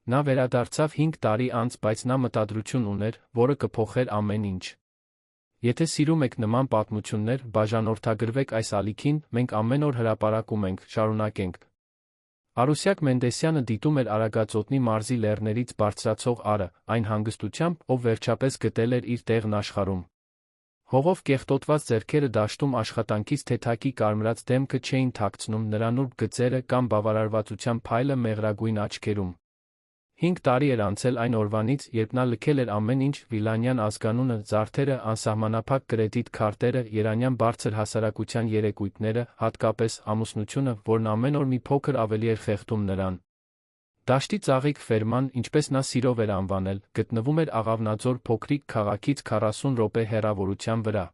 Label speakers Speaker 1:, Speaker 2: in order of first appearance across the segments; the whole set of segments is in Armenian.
Speaker 1: Նա վերադարձավ 5 տարի անց, բայց նա մտադրություն ուներ, որը կփոխեր ամեն ինչ։ Եթե սիրում եք նման պատմություններ, բաժանորդագրվեք այս ալիքին, մենք ամեն օր հրապարակում ենք, շարունակենք։ Արուսյակ Մենդեսյանը դիտում էր Արագածոտնի մարզի լեռներից բարձրացող Արը, այն հանգստությամբ, ով վերջապես գտել էր իր տեղն աշխարհում։ Հողով կեղտոտված ձեռքերը դաշտում աշխատանքից թեթակի կարմրած դեմքը չէին թաքցնում նրա նուրբ գծերը կամ բավարարվածության փայլը մեղրագույն աչքերում։ 5 տարի էր անցել այն օրվանից, երբ նա լքել էր ամեն ինչ՝ Վիլանյան ազգանունը, զարդերը, անսահմանափակ կրեդիտ քարտերը, երանյան բարձր հասարակության երեկույթները, հատկապես ամուսնությունը, որն ամեն օր մի փոքր ավելի էր խեղդում նրան։ Դաշտի ծաղիկ ֆերման, ինչպես նա սիրով էր անվանել, գտնվում էր Աղավնաձոր փոքրիկ քաղաքից 40 րոպե հեռավորության վրա։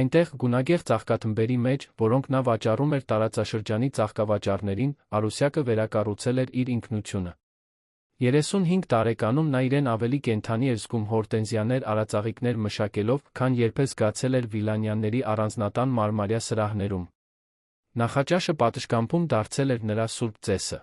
Speaker 1: Այնտեղ, գունագեղ ծաղկաթմբերի մեջ, որոնք նա վաճառում էր տարածաշրջանի ծաղկավաճառներին, Արուսյակը վերակառուցել էր իր ինքնությունը։ 35 տարեկանում նա իրեն ավելի կենդանի էր զգում հորտենզիաներ արածաղիկներ մշակելով, քան երբեք զգացել էր Վիլանյանների առանձնատան մարմարյա սրահներում։ Նախաճաշը պատշգամբում դարձել էր նրա սուրբ ծեսը։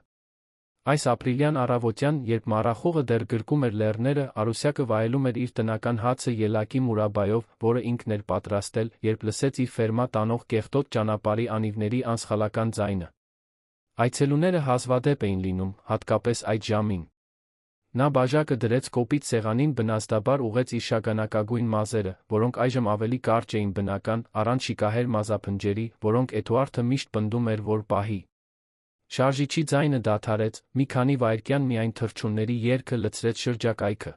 Speaker 1: Այս ապրիլյան առավոտյան, երբ մառախուղը դեռ գրկում էր լեռները, Արուսյակը վայելում էր իր տնական հացը ելակի մուրաբայով, որը ինքն էր պատրաստել, երբ լսեց իր ֆերմա տանող կեղտոտ ճանապարհի անիվների անսխալական ձայնը։ Այցելուները հազվադեպ էին լինում, հատկապես այդ ժամին։ Նա բաժակը դրեց կոպիտ սեղանին, բնազդաբար ուղղեց իր շագանակագույն մազերը, որոնք այժմ ավելի կարճ էին բնական, առանց շիկահեր մազափնջերի, որոնք Էդուարդը միշտ պնդում էր, որ պահի։ Շարժիչի ձայնը դադարեց, մի քանի վայրկյան միայն թռչունների երգը լցրեց շրջակայքը։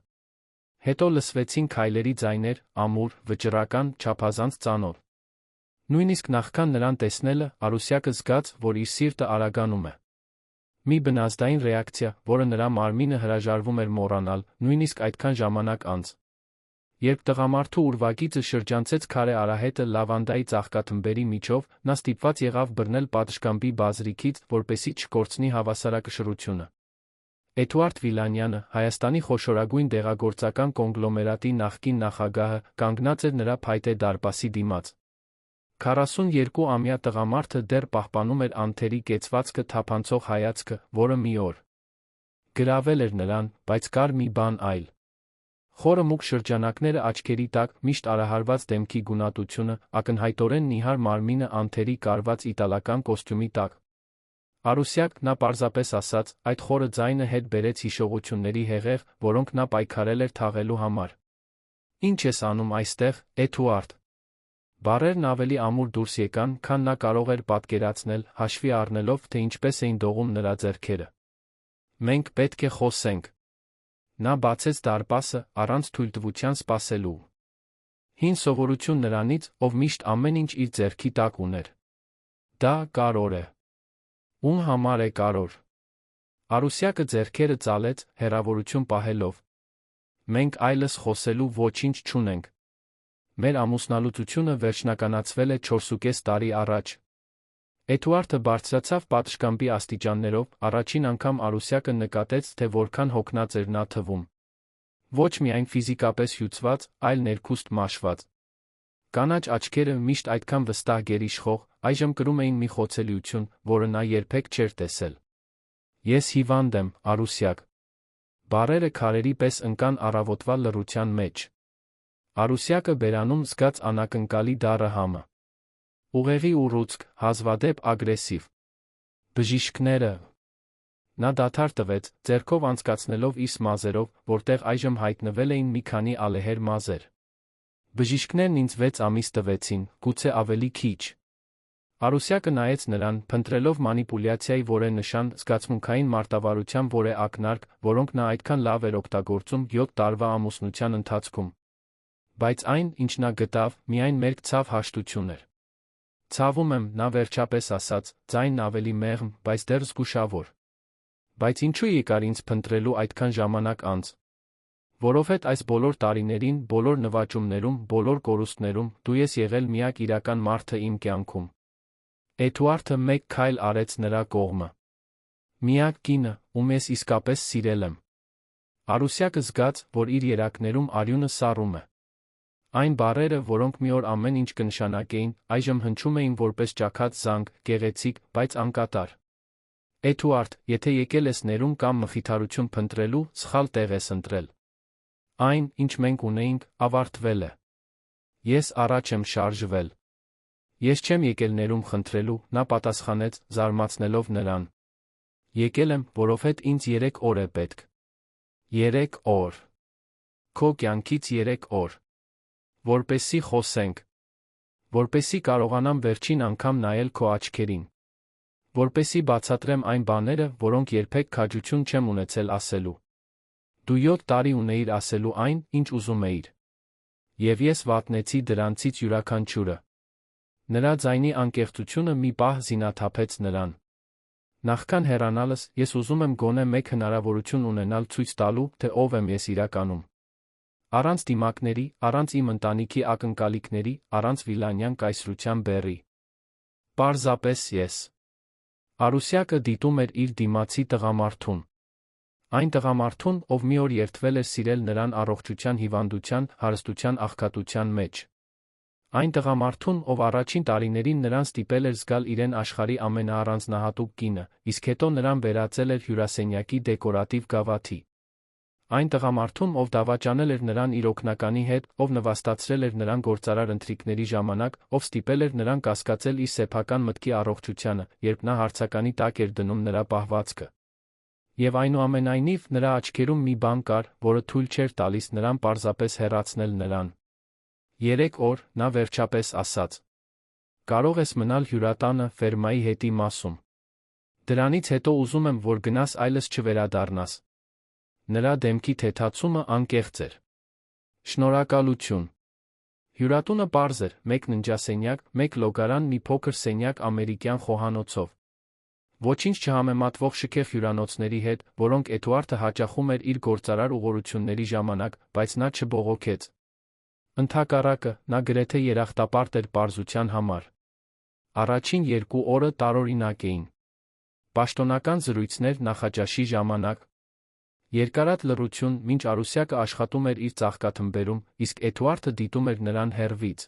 Speaker 1: Հետո լսվեցին քայլերի ձայներ, ամուր, վճռական, չափազանց ծանոթ։ Նույնիսկ նախքան նրան տեսնելը, Արուսյակը զգաց, որ իր սիրտը արագանում է։ Մի բնազդային ռեակցիա, որը նրա մարմինը հրաժարվում էր մոռանալ, նույնիսկ այդքան ժամանակ անց։ Երբ տղամարդու ուրվագիծը շրջանցեց քարե արահետը լավանդայի ծաղկաթմբերի միջով, նա ստիպված եղավ բռնել պատշգամբի բազրիքից, որպեսզի չկորցնի հավասարակշռությունը։ Էդուարդ Վիլանյանը, Հայաստանի խոշորագույն դեղագործական կոնգլոմերատի նախկին նախագահը, կանգնած էր նրա փայտե դարպասի դիմաց։ 42-ամյա տղամարդը դեռ պահպանում էր անթերի կեցվածքը թափանցող հայացքը, որը մի օր գրավել էր նրան, բայց կար մի բան այլ։ Խորը մուգ շրջանակները աչքերի տակ, միշտ արահարված դեմքի գունատությունը, ակնհայտորեն նիհար մարմինը անթերի կարված իտալական կոստյումի տակ։ Արուսյակ, նա պարզապես ասաց, այդ խորը ձայնը հետ բերեց հիշողությունների հեղեղ, որոնք նա պայքարել էր թաղելու համար։ Ինչ ես անում այստեղ, Էդուարդ։ Բառերն ավելի ամուր դուրս եկան, քան նա կարող էր պատկերացնել, հաշվի առնելով, թե ինչպես էին դողում նրա ձեռքերը։ Մենք պետք է խոսենք։ Նա բացեց դարպասը, առանց թույլտվության սպասելու։ Հին սովորություն նրանից, ով միշտ ամեն ինչ իր ձեռքի տակ ուներ։ Դա կարևոր է։ Ում համար է կարևոր։ Արուսյակը ձեռքերը ծալեց, հեռավորություն պահելով։ Մենք այլս խոսելու ոչինչ չունենք։ Մեր ամուսնալուծությունը վերջնականացվել է 4.5 տարի առաջ։ Էդուարդը բարձրացավ պատշգամբի աստիճաններով, առաջին անգամ Արուսյակը նկատեց, թե որքան հոգնած էր նա թվում։ Ոչ միայն ֆիզիկապես հյուծված, այլ ներքուստ մաշված։ Կանաչ աչքերը, միշտ այդքան վստահ գերիշխող, այժմ կրում էին մի խոցելիություն, որը նա երբեք չէր տեսել։ Ես հիվանդ եմ, Արուսյակ։ Բառերը քարերի պես ընկան առավոտվա լռության մեջ։ Արուսյակը բերանում զգաց անակնկալի դառը համը։ Ուղեղի ուռուցք, հազվադեպ ագրեսիվ։ Բժիշկները։ Նա դադար տվեց, ձեռքով անցկացնելով իր մազերով, որտեղ այժմ հայտնվել էին մի քանի ալեհեր մազեր։ Բժիշկներն ինձ 6 ամիս տվեցին, գուցե ավելի քիչ։ Արուսյակը նայեց նրան, փնտրելով մանիպուլյացիայի որե-նշան, զգացմունքային մարտավարության որե ակնարկ, որոնք նա այդքան լավ էր օգտագործում 7 տարվա ամուսնության ընթացքում։ Բայց այն, ինչ նա գտավ, միայն մերկ ցավ հաշտություն էր։ Ցավում եմ, նա վերջապես ասաց, ձայնն ավելի մեղմ, բայց դեռ զգուշավոր։ Բայց ինչու եկար ինձ փնտրելու այդքան ժամանակ անց։ Որովհետև այս բոլոր տարիներին, բոլոր նվաճումներում, բոլոր կորուստներում, դու ես եղել միակ իրական մարդը իմ կյանքում։ Էդուարդը մեկ քայլ արեց նրա կողմը։ Միակ կինը, ում ես իսկապես սիրել եմ։ Արուսյակը զգաց, որ իր երակներում արյունը սառում է։ Այն բառերը, որոնք մի օր ամեն ինչ կնշանակեին, այժմ հնչում էին որպես ճաքած զանգ, գեղեցիկ, բայց անկատար։ Էդուարդ, եթե եկել ես ներում կամ մխիթարություն փնտրելու, սխալ տեղ ես ընտրել։ Այն, ինչ մենք ունեինք, ավարտվել է։ Ես առաջ եմ շարժվել։ Ես չեմ եկել ներում խնդրելու, նա պատասխանեց, զարմացնելով նրան։ Եկել եմ, որովհետև ինձ 3 օր է պետք։ 3 օր։ Քո կյանքից 3 օր։ Որպեսզի խոսենք։ Որպեսզի կարողանամ վերջին անգամ նայել քո աչքերին։ Որպեսզի բացատրեմ այն բաները, որոնք երբեք քաջություն չեմ ունեցել ասելու։ Դու 7 տարի ունեիր ասելու այն, ինչ ուզում էիր։ Եվ ես վատնեցի դրանցից յուրաքանչյուրը։ Նրա ձայնի անկեղծությունը մի պահ զինաթափեց նրան։ Նախքան հեռանալս, ես ուզում եմ գոնե մեկ հնարավորություն ունենալ ցույց տալու, թե ով եմ ես իրականում։ Առանց դիմակների, առանց իմ ընտանիքի ակնկալիքների, առանց վիլանյան կայսրության բեռի։ Պարզապես ես։ Արուսյակը դիտում էր իր դիմացի տղամարդուն։ Այն տղամարդուն, ով մի օր երդվել էր սիրել նրան առողջության հիվանդության, հարստության աղքատության մեջ։ Այն տղամարդուն, ով առաջին տարիներին նրան ստիպել էր զգալ իրեն աշխարհի ամենաառանձնահատուկ կինը, իսկ հետո նրան վերածել էր հյուրասենյակի դեկորատիվ գավաթի։ Այն տղամարդուն, ով դավաճանել էր նրան իր օգնականի հետ, ով նվաստացրել էր նրան գործարար ընթրիքների ժամանակ, ով ստիպել էր նրան կասկածել իր սեփական մտքի առողջությանը, երբ նա հարցականի տակ էր դնում նրա պահվածքը։ Եվ այնուամենայնիվ, նրա աչքերում մի բան կար, որը թույլ չէր տալիս նրան պարզապես հեռացնել նրան։ 3 օր, նա վերջապես ասաց։ Կարող ես մնալ հյուրատանը, ֆերմայի հետի մասում։ Դրանից հետո ուզում եմ, որ գնաս այլս չվերադառնաս։ Նրա դեմքի թեթացումը անկեղծ էր։ Շնորհակալություն։ Հյուրատունը պարզ էր, մեկ ննջասենյակ, մեկ լոգարան, մի փոքր սենյակ ամերիկյան խոհանոցով։ Ոչինչ չհամեմատվող շքեղ հյուրանոցների հետ, որոնք Էդուարդը հաճախում էր իր գործարար ուղղությունների ժամանակ, բայց նա չբողոքեց։ Ընդհակառակը, նա գրեթե երախտապարտ էր պարզության համար։ Առաջին 2 օրը տարօրինակ էին։ Պաշտոնական զրույցներ նախաճաշի ժամանակ։ Երկարատ լռություն, մինչ Արուսյակը աշխատում էր իր ծաղկաթմբերում, իսկ Էդուարդը դիտում էր նրան հեռվից։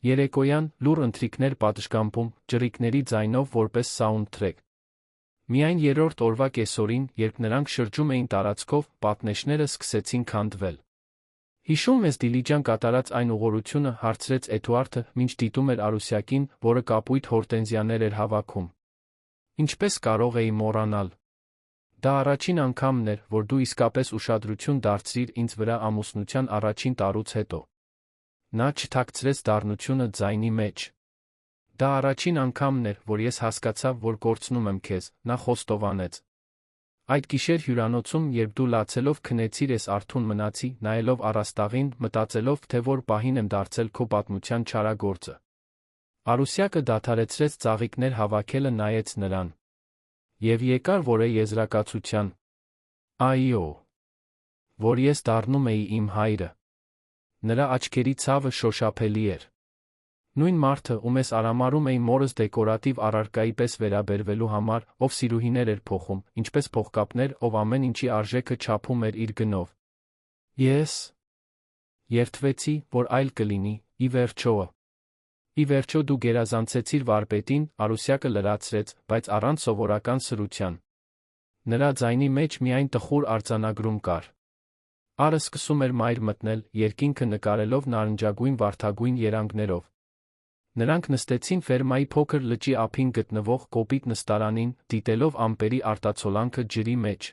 Speaker 1: Երեկոյան, լուռ ընթրիքներ պատշգամբում, ճռիկների ձայնով որպես սաունդթրեք։ Միայն 3-րդ օրվա կեսօրին, երբ նրանք շրջում էին տարածքով, պատնեշները սկսեցին քանդվել։ Հիշում ես Դիլիջան կատարած այն ուղղությունը, հարցրեց Էդուարդը, մինչ դիտում էր Արուսյակին, որը կապույտ հորտենզիաներ էր հավաքում։ Ինչպես կարող էի մոռանալ։ Դա առաջին անգամն էր, որ դու իսկապես ուշադրություն դարձրիր ինձ վրա ամուսնության առաջին տարուց հետո։ Նա չթաքցրեց դառնությունը ձայնի մեջ։ Դա առաջին անգամն էր, որ ես հասկացա, որ կորցնում եմ քեզ, նա խոստովանեց։ Այդ գիշեր հյուրանոցում, երբ դու լացելով քնեցիր ես արթուն մնացի, նայելով առաստաղին, մտածելով, թե որ պահին եմ դարձել քո պատմության չարագործը։ Արուսյակը դադարեցրեց ծաղիկներ հավաքելը, նայեց նրան։ Եվ եկար որ է եզրակացության։ Այո։ Որ ես դառնում էի իմ հայրը։ Նրա աչքերի ցավը շոշափելի էր։ Նույն մարդը, ում ես արամարում էի մորս դեկորատիվ առարկայի պես վերաբերվելու համար, ով սիրուհիներ էր փոխում, ինչպես փողկապներ, ով ամեն ինչի արժեքը չափում էր իր գնով։ Ես երդվեցի, որ այլ կլինի, ի վերջո։ Ի վերջո դու գերազանցեցիր վարպետին, Արուսյակը լրացրեց, բայց առանց սովորական սրության։ Նրա ձայնի մեջ միայն տխուր արձանագրում կար։ Արը սկսում էր մայր մտնել, երկինքը նկարելով նարնջագույն վարդագույն երանգներով։ Նրանք նստեցին ֆերմայի փոքր լճի ափին գտնվող կոպիտ նստարանին, դիտելով ամպերի արտացոլանքը ջրի մեջ։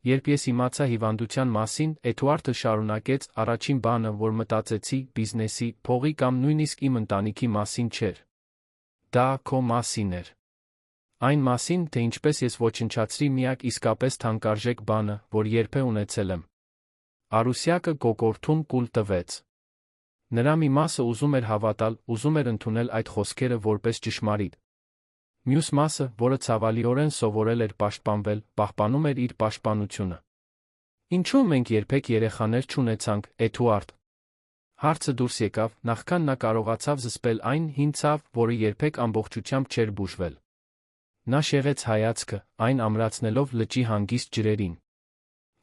Speaker 1: Երբ ես իմացա հիվանդության մասին, Էդուարդը շարունակեց, առաջին բանը, որ մտածեցի, բիզնեսի, փողի կամ նույնիսկ իմ ընտանիքի մասին չէր։ Դա քո մասին էր։ Այն մասին, թե ինչպես ես ոչնչացրի միակ իսկապես թանկարժեք բանը, որ երբեք ունեցել եմ։ Արուսյակը կոկորդում կուլ տվեց։ Նրա մի մասը ուզում էր հավատալ, ուզում էր ընդունել այդ խոսքերը որպես ճշմարիտ։ Մյուս մասը, որը ցավալիորեն սովորել էր պաշտպանվել, պահպանում էր իր պաշտպանությունը։ Ինչու մենք երբեք երեխաներ չունեցանք, Էդուարդ։ Հարցը դուրս եկավ, նախքան նա կարողացավ զսպել այն հին ցավ, որը երբեք ամբողջությամբ չէր բուժվել։ Նա շեղեց հայացքը, այն ամրացնելով լճի հանգիստ ջրերին։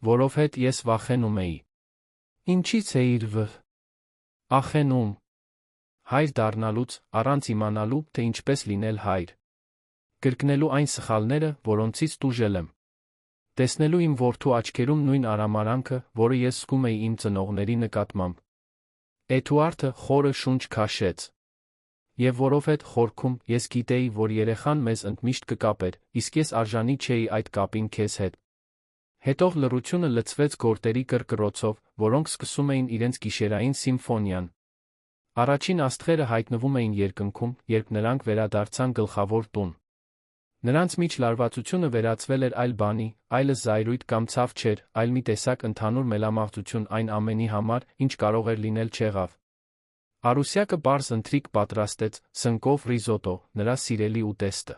Speaker 1: Որովհետև ես վախենում էի։ Ինչից էիր ախենում։ Հայր դառնալուց, առանց իմանալու, թե ինչպես լինել հայր։ կրկնելու այն սխալները, որոնցից տուժել եմ։ Տեսնելու իմ որդու աչքերում նույն արամարանքը, որը ես զգում էի իմ ծնողների նկատմամբ։ Էդուարդը խորը շունչ քաշեց։ Եվ որովհետև խորքում ես գիտեի, որ երեխան մեզ ընդմիշտ կկապեր, իսկ ես արժանի չէի այդ կապին քեզ հետ։ Հետո լռությունը լցվեց գորտերի կռկռոցով, որոնք սկսում էին իրենց գիշերային սիմֆոնիան։ Առաջին աստղերը հայտնվում էին երկնքում, երբ նրանք վերադարձան գլխավոր տուն։ Նրանց միջ լարվածությունը վերածվել էր այլ բանի, այլս զայրույթ կամ ցավ չէր, այլ մի տեսակ ընդհանուր մելամաղձություն այն ամենի համար, ինչ կարող էր լինել չեղավ։ Արուսյակը պարզ ընթրիք պատրաստեց, սնկով ռիզոտո, նրա սիրելի ուտեստը։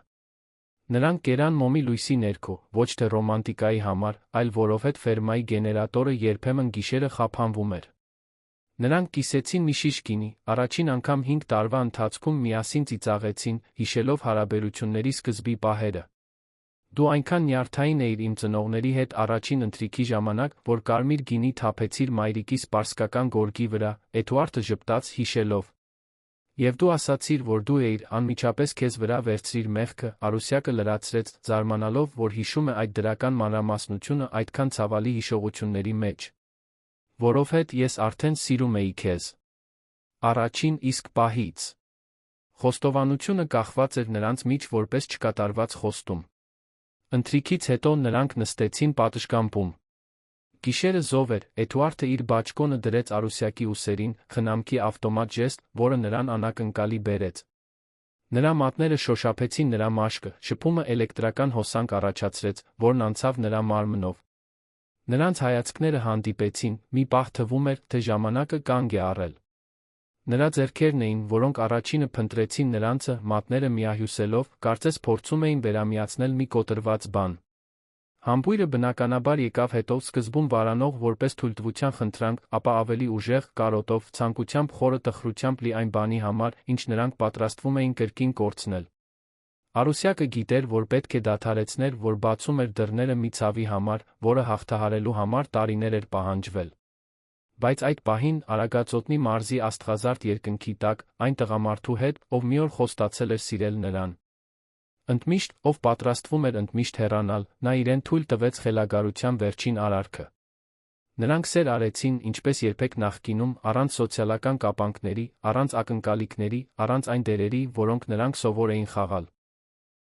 Speaker 1: Նրանք կերան մոմի լույսի ներքո, ոչ թե ռոմանտիկայի համար, այլ որովհետև ֆերմայի գեներատորը երբեմն գիշերը խափանվում էր։ Նրանք կիսեցին մի շիշ գինի, առաջին անգամ 5 տարվա ընթացքում միասին ծիծաղեցին, հիշելով հարաբերությունների սկզբի պահերը։ Դու այնքան նյարդային էիր իմ ծնողների հետ առաջին ընթրիքի ժամանակ, որ կարմիր գինի թափեցիր մայրիկիս պարսկական գորգի վրա, Էդուարդը ժպտաց հիշելով։ Եվ դու ասացիր, որ դու էիր, անմիջապես քեզ վրա վերցրիր մեղքը, Արուսյակը լրացրեց, զարմանալով, որ հիշում է այդ դրական մանրամասնությունը այդքան ցավալի հիշողությունների մեջ։ Որովհետև ես արդեն սիրում էի քեզ։ Առաջին իսկ պահից։ Խոստովանությունը կախված էր նրանց միջ որպես չկատարված խոստում։ Ընթրիքից հետո նրանք նստեցին պատշգամբում։ Գիշերը զով էր, Էդուարդը իր բաճկոնը դրեց Արուսյակի ուսերին, խնամքի ավտոմատ ժեստ, որը նրան անակնկալի բերեց։ Նրա մատները շոշափեցին նրա մաշկը, շփումը էլեկտրական հոսանք առաջացրեց, որն անցավ նրա մարմնով։ Նրանց հայացքները հանդիպեցին, մի պահ թվում էր, թե ժամանակը կանգ է առել։ Նրա ձեռքերն էին, որոնք առաջինը փնտրեցին նրանցը, մատները միահյուսելով, կարծես փորձում էին վերամիացնել մի կոտրված բան։ Համբույրը բնականաբար եկավ հետո, սկզբում վարանող որպես թույլտվության խնդրանք, ապա ավելի ուժեղ, կարոտով, ցանկությամբ խորը տխրությամբ լի այն բանի համար, ինչ նրանք պատրաստվում էին կրկին կորցնել։ Արուսյակը գիտեր, որ պետք է դադարեցներ, որ բացում էր դռները մի ցավի համար, որը հաղթահարելու համար տարիներ էր պահանջվել։ Բայց այդ պահին, Արագածոտնի մարզի աստղազարդ երկնքի տակ, այն տղամարդու հետ, ով մի օր խոստացել էր սիրել նրան։ Ընդմիշտ, ով պատրաստվում էր ընդմիշտ հեռանալ, նա իրեն թույլ տվեց խելագարության վերջին արարքը։ Նրանք սեր արեցին, ինչպես երբեք նախկինում, առանց սոցիալական կապանքների, առանց ակնկալիքների, առանց այն դերերի, որոնք նրանք սովոր էին խաղալ։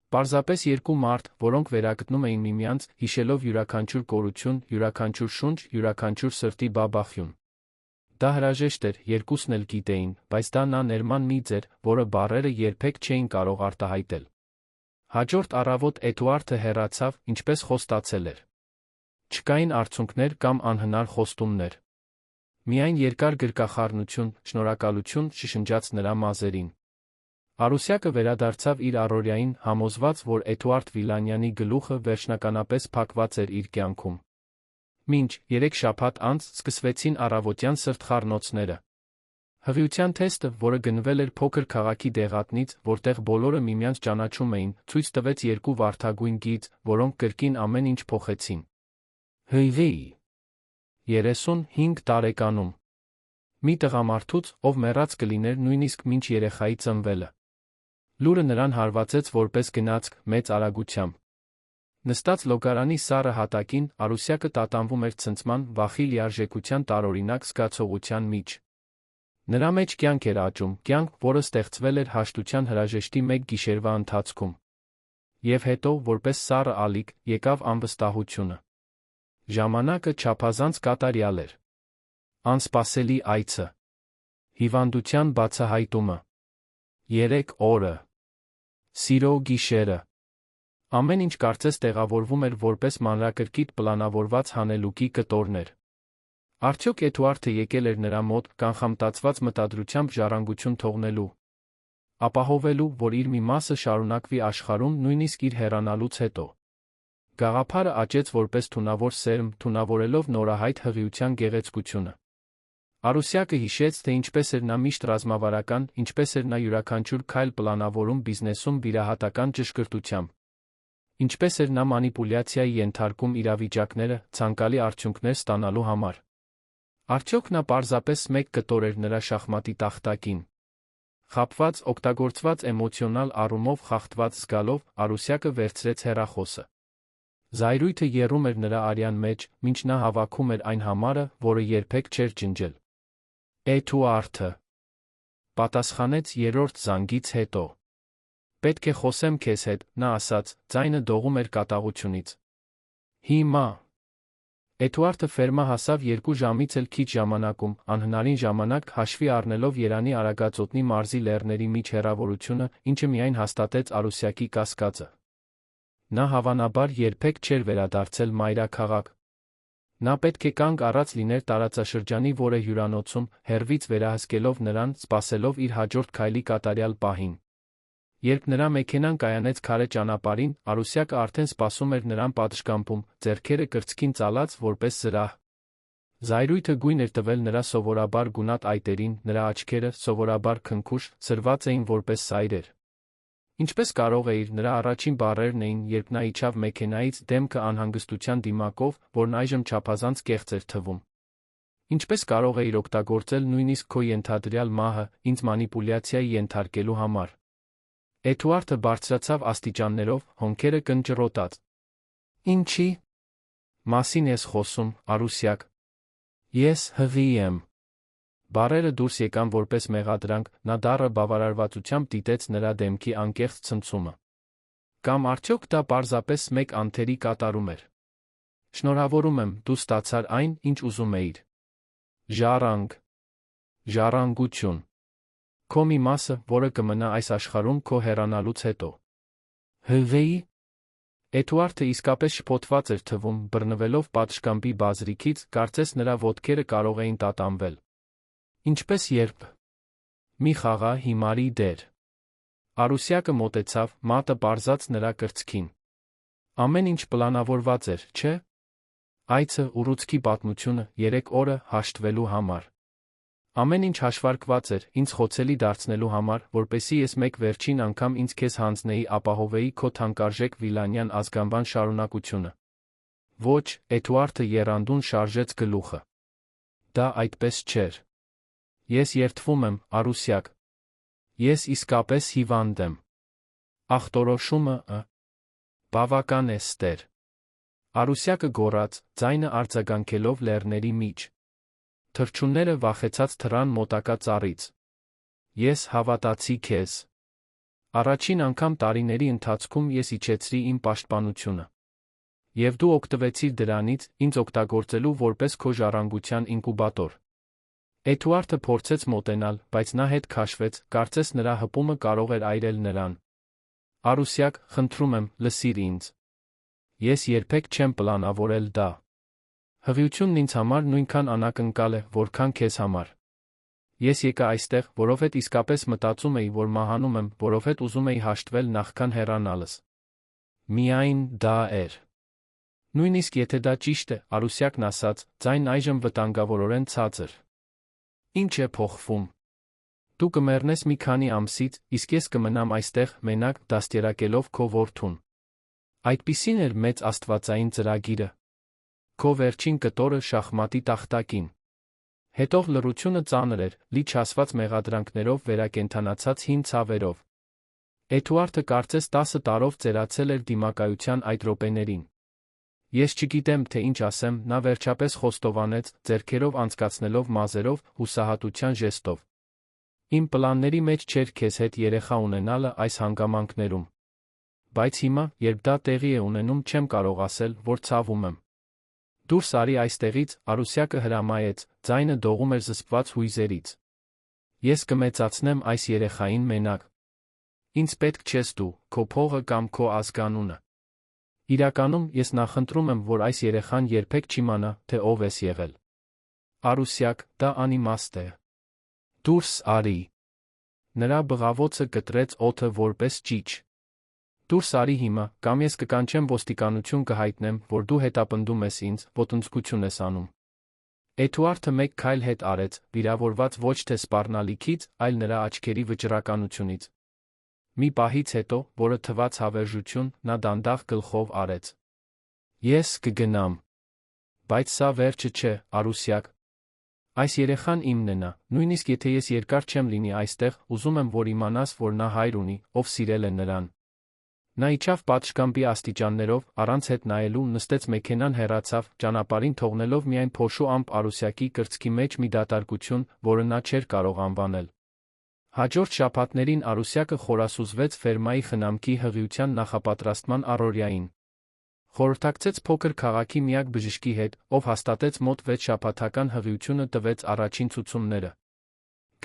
Speaker 1: Պարզապես երկու մարդ, որոնք վերագտնում էին միմյանց, հիշելով յուրաքանչյուր կորություն, յուրաքանչյուր շունչ, յուրաքանչյուր սրտի բաբախյուն։ Դա հրաժեշտ էր, երկուսն էլ գիտեին, բայց դա նա ներման միծ էր, որը բառերը երբեք չէին կարող արտահայտել։ Հաջորդ առավոտ Էդուարդը հեռացավ, ինչպես խոստացել էր։ Չկային արցունքներ կամ անհնար խոստումներ։ Միայն երկար գրկախառնություն, շնորհակալություն շշնջաց նրա մազերին։ Արուսյակը վերադարձավ իր առօրյային, համոզված, որ Էդուարդ Վիլանյանի գլուխը վերջնականապես փակված էր իր կյանքում։ Մինչ 3 շաբաթ անց սկսվեցին առավոտյան սրտխառնոցները։ Հղիության թեստը, որը գնվել էր փոքր քաղաքի դեղատնից, որտեղ բոլորը միմյանց ճանաչում էին, ցույց տվեց 2 վարդագույն գիծ, որոնք կրկին ամեն ինչ փոխեցին։ Հըյղի 35 տարեկանում։ Մի տղամարդուց, ով մեռած կլիներ նույնիսկ մինչ երեխայի ծնվելը։ Լուրը նրան հարվածեց որպես գնացք, մեծ արագությամբ։ Նստած լոգարանի սառը հատակին, Արուսյակը տատանվում էր ցնցման, վախի լիարժեքության տարօրինակ զգացողության մեջ։ Նրա մեջ կյանք էր աճում, կյանք, որը ստեղծվել էր հաշտության հրաժեշտի մեկ գիշերվա ընթացքում։ Եվ հետո, որպես սառը ալիք, եկավ անվստահությունը։ Ժամանակը չափազանց կատարյալ էր։ Անսպասելի այցը։ Հիվանդության բացահայտումը։ 3 օրը։ Սիրո գիշերը։ Ամեն ինչ կարծես տեղավորվում էր որպես մանրակրկիտ պլանավորված հանելուկի կտորներ։ Արդյոք Էդուարդը եկել էր նրա մոտ, կանխամտածված մտադրությամբ ժառանգություն թողնելու, ապահովելու, որ իր մի մասը շարունակվի աշխարհում նույնիսկ իր հեռանալուց հետո։ Գաղափարը աճեց որպես թունավոր սերմ, թունավորելով նորահայտ հղիության գեղեցկությունը։ Արուսյակը հիշեց, թե ինչպես էր նա միշտ ռազմավարական, ինչպես էր նա յուրաքանչյուր քայլ պլանավորում բիզնեսում վիրահատական ճշգրտությամբ։ Ինչպես էր նա մանիպուլյացիայի ենթարկում իրավիճակները, ցանկալի արդյունքներ ստանալու համար։ Արդյոք նա պարզապես մեկ կտոր էր նրա շախմատի տախտակին։ Խաբված, օգտագործված էմոցիոնալ առումով խախտված զգալով, Արուսյակը վերցրեց հեռախոսը։ Զայրույթը եռում էր նրա արյան մեջ, մինչ նա հավաքում էր այն համարը, որը երբեք չէր ջնջել։ Էդուարդը պատասխանեց երրորդ զանգից հետո։ Պետք է խոսեմ քեզ հետ, նա ասաց, ձայնը դողում էր կատաղությունից։ Հիմա։ Էդուարդը ֆերմա հասավ 2 ժամից էլ քիչ ժամանակում, անհնարին ժամանակ հաշվի առնելով Երանի Արագածոտնի մարզի լեռների միջ հեռավորությունը, ինչը միայն հաստատեց Արուսյակի կասկածը։ Նա հավանաբար երբեք չէր վերադարձել մայրաքաղաք։ Նա պետք է կանգ առած լիներ տարածաշրջանի որևէ հյուրանոցում, հեռվից վերահսկելով նրան, սպասելով իր հաջորդ քայլի կատարյալ պահին։ Երբ նրա մեքենան կայանեց քարե ճանապարհին, Արուսյակը արդեն սպասում էր նրան պատշգամբում, ձեռքերը կրծքին ծալած որպես զրահ։ Զայրույթը գույն էր տվել նրա սովորաբար գունատ այտերին, նրա աչքերը, սովորաբար քնքուշ, սրված էին որպես սայրեր։ Ինչպես կարող էիր, նրա առաջին բառերն էին, երբ նա իջավ մեքենայից, դեմքը անհանգստության դիմակով, որն այժմ չափազանց կեղծ էր թվում։ Ինչպես կարող էիր օգտագործել նույնիսկ քո ենթադրյալ մահը, ինձ մանիպուլյացիայի ենթարկելու համար։ Էդուարդը բարձրացավ աստիճաններով, հոնքերը կնճռոտած։ Ինչի՞ մասին ես խոսում, Արուսյակ։ Ես հղի եմ։ Բառերը դուրս եկան որպես մեղադրանք, նա դառը բավարարվածությամբ դիտեց նրա դեմքի անկեղծ ցնցումը։ Կամ արդյոք դա պարզապես մեկ անթերի կատարում էր։ Շնորհավորում եմ, դու ստացար այն, ինչ ուզում էիր։ Ժառանգ։ Ժառանգություն։ Քո մի մասը, որը կմնա այս աշխարհում քո հեռանալուց հետո։ Հղի։ Էդուարդը իսկապես շփոթված էր թվում, բռնվելով պատշգամբի բազրիքից, կարծես նրա ոտքերը կարող էին տատանվել։ Ինչպես երբ մի խաղա հիմարի դեր։ Արուսյակը մոտեցավ, մատը պարզած նրա կրծքին։ Ամեն ինչ պլանավորված էր, չէ՞։ Այցը, ուռուցքի պատմությունը, 3 օրը հաշտվելու համար։ Ամեն ինչ հաշվարկված էր, ինձ խոցելի դարձնելու համար, որպեսզի ես մեկ վերջին անգամ ինձ քեզ հանձնեի, ապահովեի քո թանկարժեք վիլանյան ազգանվան շարունակությունը։ Ոչ, Էդուարդը եռանդուն շարժեց գլուխը։ Դա այդպես չէր։ Ես երդվում եմ, Արուսյակ։ Ես իսկապես հիվանդ եմ։ Ախտորոշումը բավական է, ստեր։ Արուսյակը գոռաց, ձայնը արձագանքելով լեռների միջ։ Թռչունները վախեցած թռան մոտակա ծառից։ Ես հավատացի քեզ։ Առաջին անգամ տարիների ընթացքում ես իջեցրի իմ պաշտպանությունը։ Եվ դու օգտվեցիր դրանից, ինձ օգտագործելու որպես քո ժառանգության ինկուբատոր։ Էդուարդը փորձեց մոտենալ, բայց նա հետ քաշվեց, կարծես նրա հպումը կարող էր այրել նրան։ Արուսյակ, խնդրում եմ, լսիր ինձ։ Ես երբեք չեմ պլանավորել դա։ Հղիությունն ինձ համար նույնքան անակնկալ է, որքան քեզ համար։ Ես եկա այստեղ, որովհետև իսկապես մտածում էի, որ մահանում եմ, որովհետև ուզում էի հաշտվել նախքան հեռանալս։ Միայն դա էր։ Նույնիսկ եթե դա ճիշտ է, Արուսյակն ասաց, ձայնն այժմ վտանգավորորեն ցածր։ Ինչ է փոխվում։ Դու կմեռնես մի քանի ամսից, իսկ ես կմնամ այստեղ, մենակ, դաստիարակելով քո որդուն։ Այդպիսին էր մեծ աստվածային ծրագիրը։ Քո վերջին կտորը շախմատի տախտակին։ Հետո լռությունը ծանր էր, լի չասված մեղադրանքներով վերակենդանացած հին ցավերով։ Էդուարդը կարծես 10 տարով ծերացել էր դիմակայության այդ րոպեներին։ Ես չգիտեմ, թե ինչ ասեմ, նա վերջապես խոստովանեց, ձեռքերով անցկացնելով մազերով, հուսահատության ժեստով։ Իմ պլանների մեջ չէր քեզ հետ երեխա ունենալը այս հանգամանքներում։ Բայց հիմա, երբ դա տեղի է ունենում, չեմ կարող ասել, որ ցավում եմ։ Դուրս արի այստեղից, Արուսյակը հրամայեց, ձայնը դողում էր զսպված հույզերից։ Ես կմեծացնեմ այս երեխային մենակ։ Ինձ պետք չես դու, քո փողը կամ քո ազգանունը։ Իրականում, ես նախընտրում եմ, որ այս երեխան երբեք չիմանա, թե ով ես եղել։ Արուսյակ, դա անիմաստ է։ Դուրս արի։ Նրա բղավոցը կտրեց օդը որպես ճիչ։ Դուրս արի հիմա, կամ ես կկանչեմ ոստիկանություն կհայտնեմ, որ դու հետապնդում ես ինձ, ոտնձգություն ես անում։ Էդուարդը մեկ քայլ հետ արեց, վիրավորված ոչ թե սպառնալիքից, այլ նրա աչքերի վճռականությունից։ Մի պահից հետո, որը թվաց հավերժություն, նա դանդաղ գլխով արեց։ Ես կգնամ։ Բայց սա վերջը չէ, Արուսյակ։ Այս երեխան իմն է նա, նույնիսկ եթե ես երկար չեմ լինի այստեղ, ուզում եմ, որ իմանաս, որ նա հայր ունի, ով սիրել է նրան։ Նա իջավ պատշգամբի աստիճաններով, առանց հետ նայելու, նստեց մեքենան, հեռացավ, ճանապարհին թողնելով միայն փոշու ամպ Արուսյակի կրծքի մեջ մի դատարկություն, որը նա չէր կարող անվանել։ Հաջորդ շաբաթներին Արուսյակը խորասուզվեց ֆերմայի խնամքի հղիության նախապատրաստման առօրյային։ Խորհրդակցեց փոքր քաղաքի միակ բժշկի հետ, ով հաստատեց մոտ 6 շաբաթական հղիությունը, տվեց առաջին ցուցումները։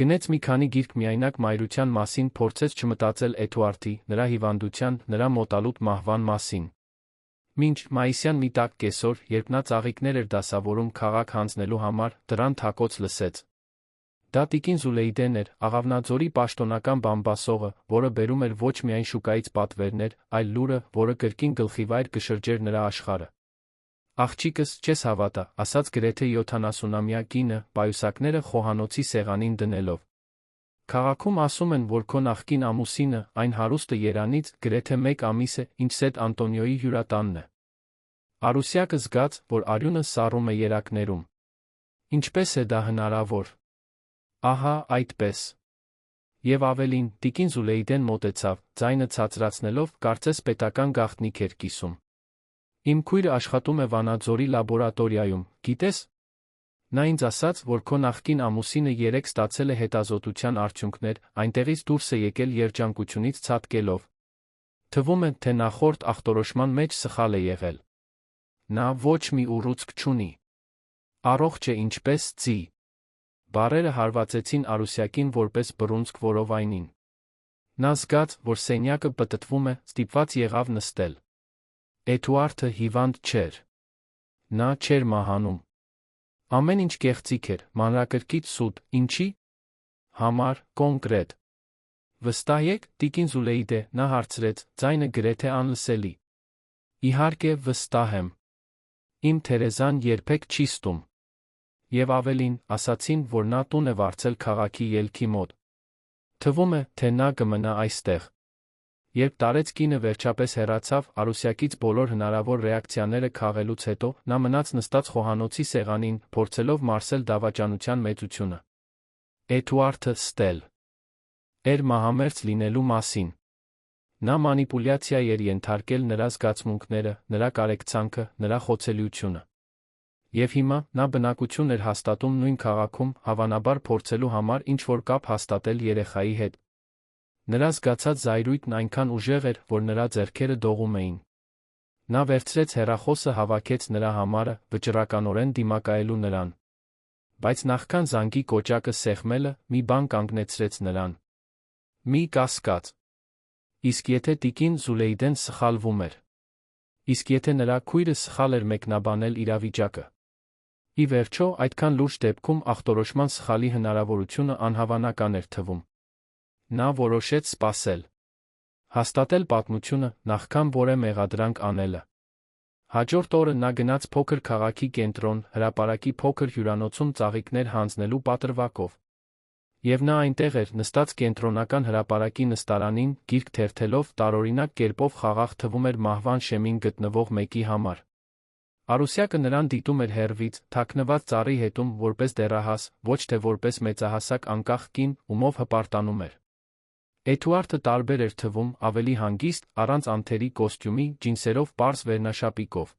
Speaker 1: Գնեց մի քանի գիրք միայնակ մայրության մասին, փորձեց չմտածել Էդուարդի, նրա հիվանդության, նրա մոտալուտ մահվան մասին։ Մինչ մայիսյան մի տաք կեսօր, երբ նա ծաղիկներ էր դասավորում քաղաք հանձնելու համար, դրան թակոց լսեց։ Դա տիկին Զուլեյդեն էր, Աղավնաձորի պաշտոնական բամբասողը, որը բերում էր ոչ միայն շուկայից պատվերներ, այլ լուրը, որը կրկին գլխիվայր կշրջեր նրա աշխարհը։ Աղջիկս, չես հավատա, ասաց գրեթե 70-ամյա կինը, պայուսակները խոհանոցի սեղանին դնելով։ Քաղաքում ասում են, որ քո նախկին ամուսինը, այն հարուստը երանից, գրեթե 1 ամիս է, ինչ Սեդ Անտոնիոյի հյուրատանն է։ Արուսյակը զգաց, որ արյունը սառում է երակներում։ Ինչպես է դա հնարավոր։ Ահա, այդպես։ Եվ ավելին, տիկին Զուլեյդեն մոտեցավ, ձայնը ցածրացնելով, կարծես պետական գաղտնիք էր կիսում։ Իմ քույրը աշխատում է Վանաձորի լաբորատորիայում, գիտես։ Նա ինձ ասաց, որ քո նախկին ամուսինը երեկ ստացել է հետազոտության արդյունքներ, այնտեղից դուրս է եկել երջանկությունից ցատկելով։ Թվում է, թե նախորդ ախտորոշման մեջ սխալ է եղել։ Նա ոչ մի ուռուցք չունի։ Առողջ է ինչպես ծի։ Բառերը հարվածեցին Արուսյակին որպես բռունցք որովայնին։ Նա զգաց, որ սենյակը պտտվում է, ստիպված եղավ նստել։ Էդուարդը հիվանդ չէր։ Նա չէր մահանում։ Ամեն ինչ կեղծիք էր, մանրակրկիտ սուտ, ինչի՞ համար, կոնկրետ։ Վստահ եք, տիկին Զուլեյդե, նա հարցրեց, ձայնը գրեթե անլսելի։ Իհարկե, վստահ եմ։ Իմ Թերեզան երբեք չի ստում։ Եվ ավելին, ասացին, որ նա տուն է վարձել քաղաքի ելքի մոտ։ Թվում է, թե նա կմնա այստեղ։ Երբ տարեց կինը վերջապես հեռացավ, Արուսյակից բոլոր հնարավոր ռեակցիաները քաղելուց հետո, նա մնաց նստած խոհանոցի սեղանին, փորձելով մարսել դավաճանության մեծությունը։ Էդուարդը ստել էր մահամերձ լինելու մասին։ Նա մանիպուլյացիա էր ենթարկել նրա զգացմունքները, նրա կարեկցանքը, նրա խոցելիությունը։ Եվ հիմա, նա բնակություն էր հաստատում նույն քաղաքում, հավանաբար փորձելու համար ինչ-որ կապ հաստատել երեխայի հետ։ Նրա զգացած զայրույթն այնքան ուժեղ էր, որ նրա ձեռքերը դողում էին։ Նա վերցրեց հեռախոսը, հավաքեց նրա համարը, վճռականորեն դիմակայելու նրան։ Բայց նախքան զանգի կոճակը սեղմելը, մի բան կանգնեցրեց նրան։ Մի կասկած։ Իսկ եթե տիկին Զուլեյդեն սխալվում էր։ Իսկ եթե նրա քույրը սխալ էր մեկնաբանել իրավիճակը։ Ի վերջո, այդքան լուրջ դեպքում ախտորոշման սխալի հնարավորությունը անհավանական էր թվում։ Նա որոշեց սպասել։ Հաստատել պատմությունը, նախքան որևէ մեղադրանք անելը։ Հաջորդ օրը նա գնաց փոքր քաղաքի կենտրոն, հրապարակի փոքր հյուրանոցում ծաղիկներ հանձնելու պատրվակով։ Եվ նա այնտեղ էր, նստած կենտրոնական հրապարակի նստարանին, գիրք թերթելով, տարօրինակ կերպով խաղաղ թվում էր մահվան շեմին գտնվող մեկի համար։ Արուսյակը նրան դիտում էր հեռվից, թաքնված ծառի հետում, որպես դեռահաս, ոչ թե որպես մեծահասակ անկախ կին, ումով հպարտանում էր։ Էդուարդը տարբեր էր թվում, ավելի հանգիստ, առանց անթերի կոստյումի, ջինսերով, պարզ վերնաշապիկով։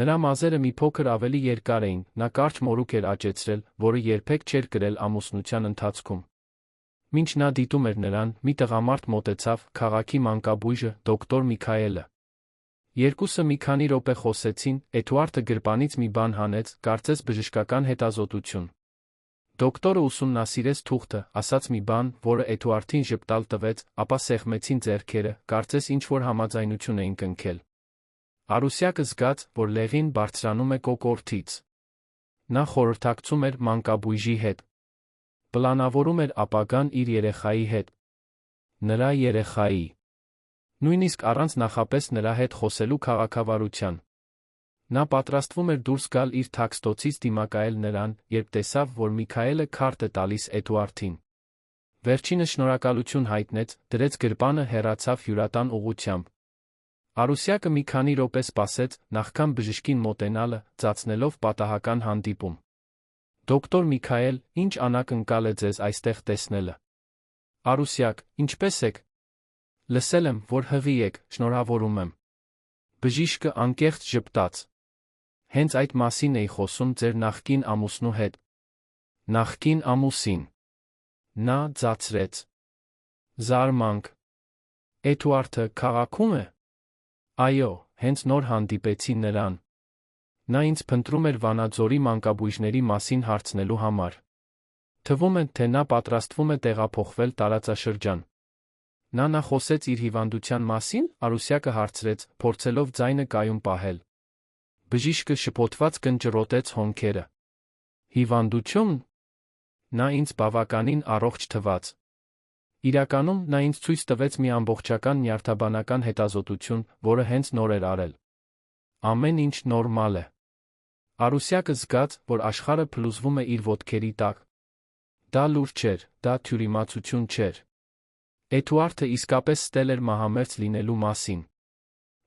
Speaker 1: Նրա մազերը մի փոքր ավելի երկար էին, նա կարճ մորուք էր աճեցրել, որը երբեք չէր կրել ամուսնության ընթացքում։ Մինչ նա դիտում էր նրան, մի տղամարդ մոտեցավ, քաղաքի մանկաբույժը, դոկտոր Միքայելը։ Երկուսը մի քանի րոպե խոսեցին, Էդուարդը գրպանից մի բան հանեց, կարծես բժշկական հետազոտություն։ Դոկտորը ուսումնասիրեց թուղթը, ասաց մի բան, որը Էդուարդին ժպտալ տվեց, ապա սեղմեցին ձեռքերը, կարծես ինչ-որ համաձայնություն էին կնքել։ Արուսյակը զգաց, որ լեղին բարձրանում է կոկորդից։ Նա խորհրդակցում էր մանկաբույժի հետ։ Պլանավորում էր ապագան իր երեխայի հետ։ Նրա երեխայի։ Նույնիսկ առանց նախապես նրա հետ խոսելու քաղաքավարության։ Նա պատրաստվում էր դուրս գալ իր թաքստոցից դիմակայել նրան, երբ տեսավ, որ Միքայելը քարտ է տալիս Էդուարդին։ Վերջինը շնորհակալություն հայտնեց, դրեց գրպանը, հեռացավ հյուրատան ուղղությամբ։ Արուսյակը մի քանի րոպե սպասեց, նախքան բժշկին մոտենալը, ծածնելով պատահական հանդիպում։ Դոկտոր Միքայել, ինչ անակնկալ է ձեզ այստեղ տեսնելը։ Արուսյակ, ինչպե՞ս եք։ Լսել եմ, որ հղի եք, շնորհավորում եմ։ Բժիշկը անկեղծ ժպտաց։ Հենց այդ մասին էի խոսում ձեր նախկին ամուսնու հետ։ Նախկին ամուսին։ Նա ձացրեց։ Զարմանք։ Էդուարդը քաղաքում է։ Այո, հենց նոր հանդիպեցի նրան։ Նա ինձ փնտրում էր Վանաձորի մանկաբույժների մասին հարցնելու համար։ Թվում է, թե նա պատրաստվում է տեղափոխվել տարածաշրջան։ Նա խոսեց իր հիվանդության մասին, Արուսյակը հարցրեց, փորձելով ձայնը կայուն պահել։ Բժիշկը շփոթված կնճռոտեց հոնքերը։ Հիվանդություն։ Նա ինձ բավականին առողջ թվաց։ Իրականում նա ինձ ցույց տվեց մի ամբողջական նյարդաբանական հետազոտություն, որը հենց նոր էր արել։ Ամեն ինչ նորմալ է։ Արուսյակը զգաց, որ աշխարհը փլուզվում է իր ոտքերի տակ։ Դա լուր չէր, դա թյուրիմացություն չէր։ Էդուարդը իսկապես ստել էր մահամերձ լինելու մասին։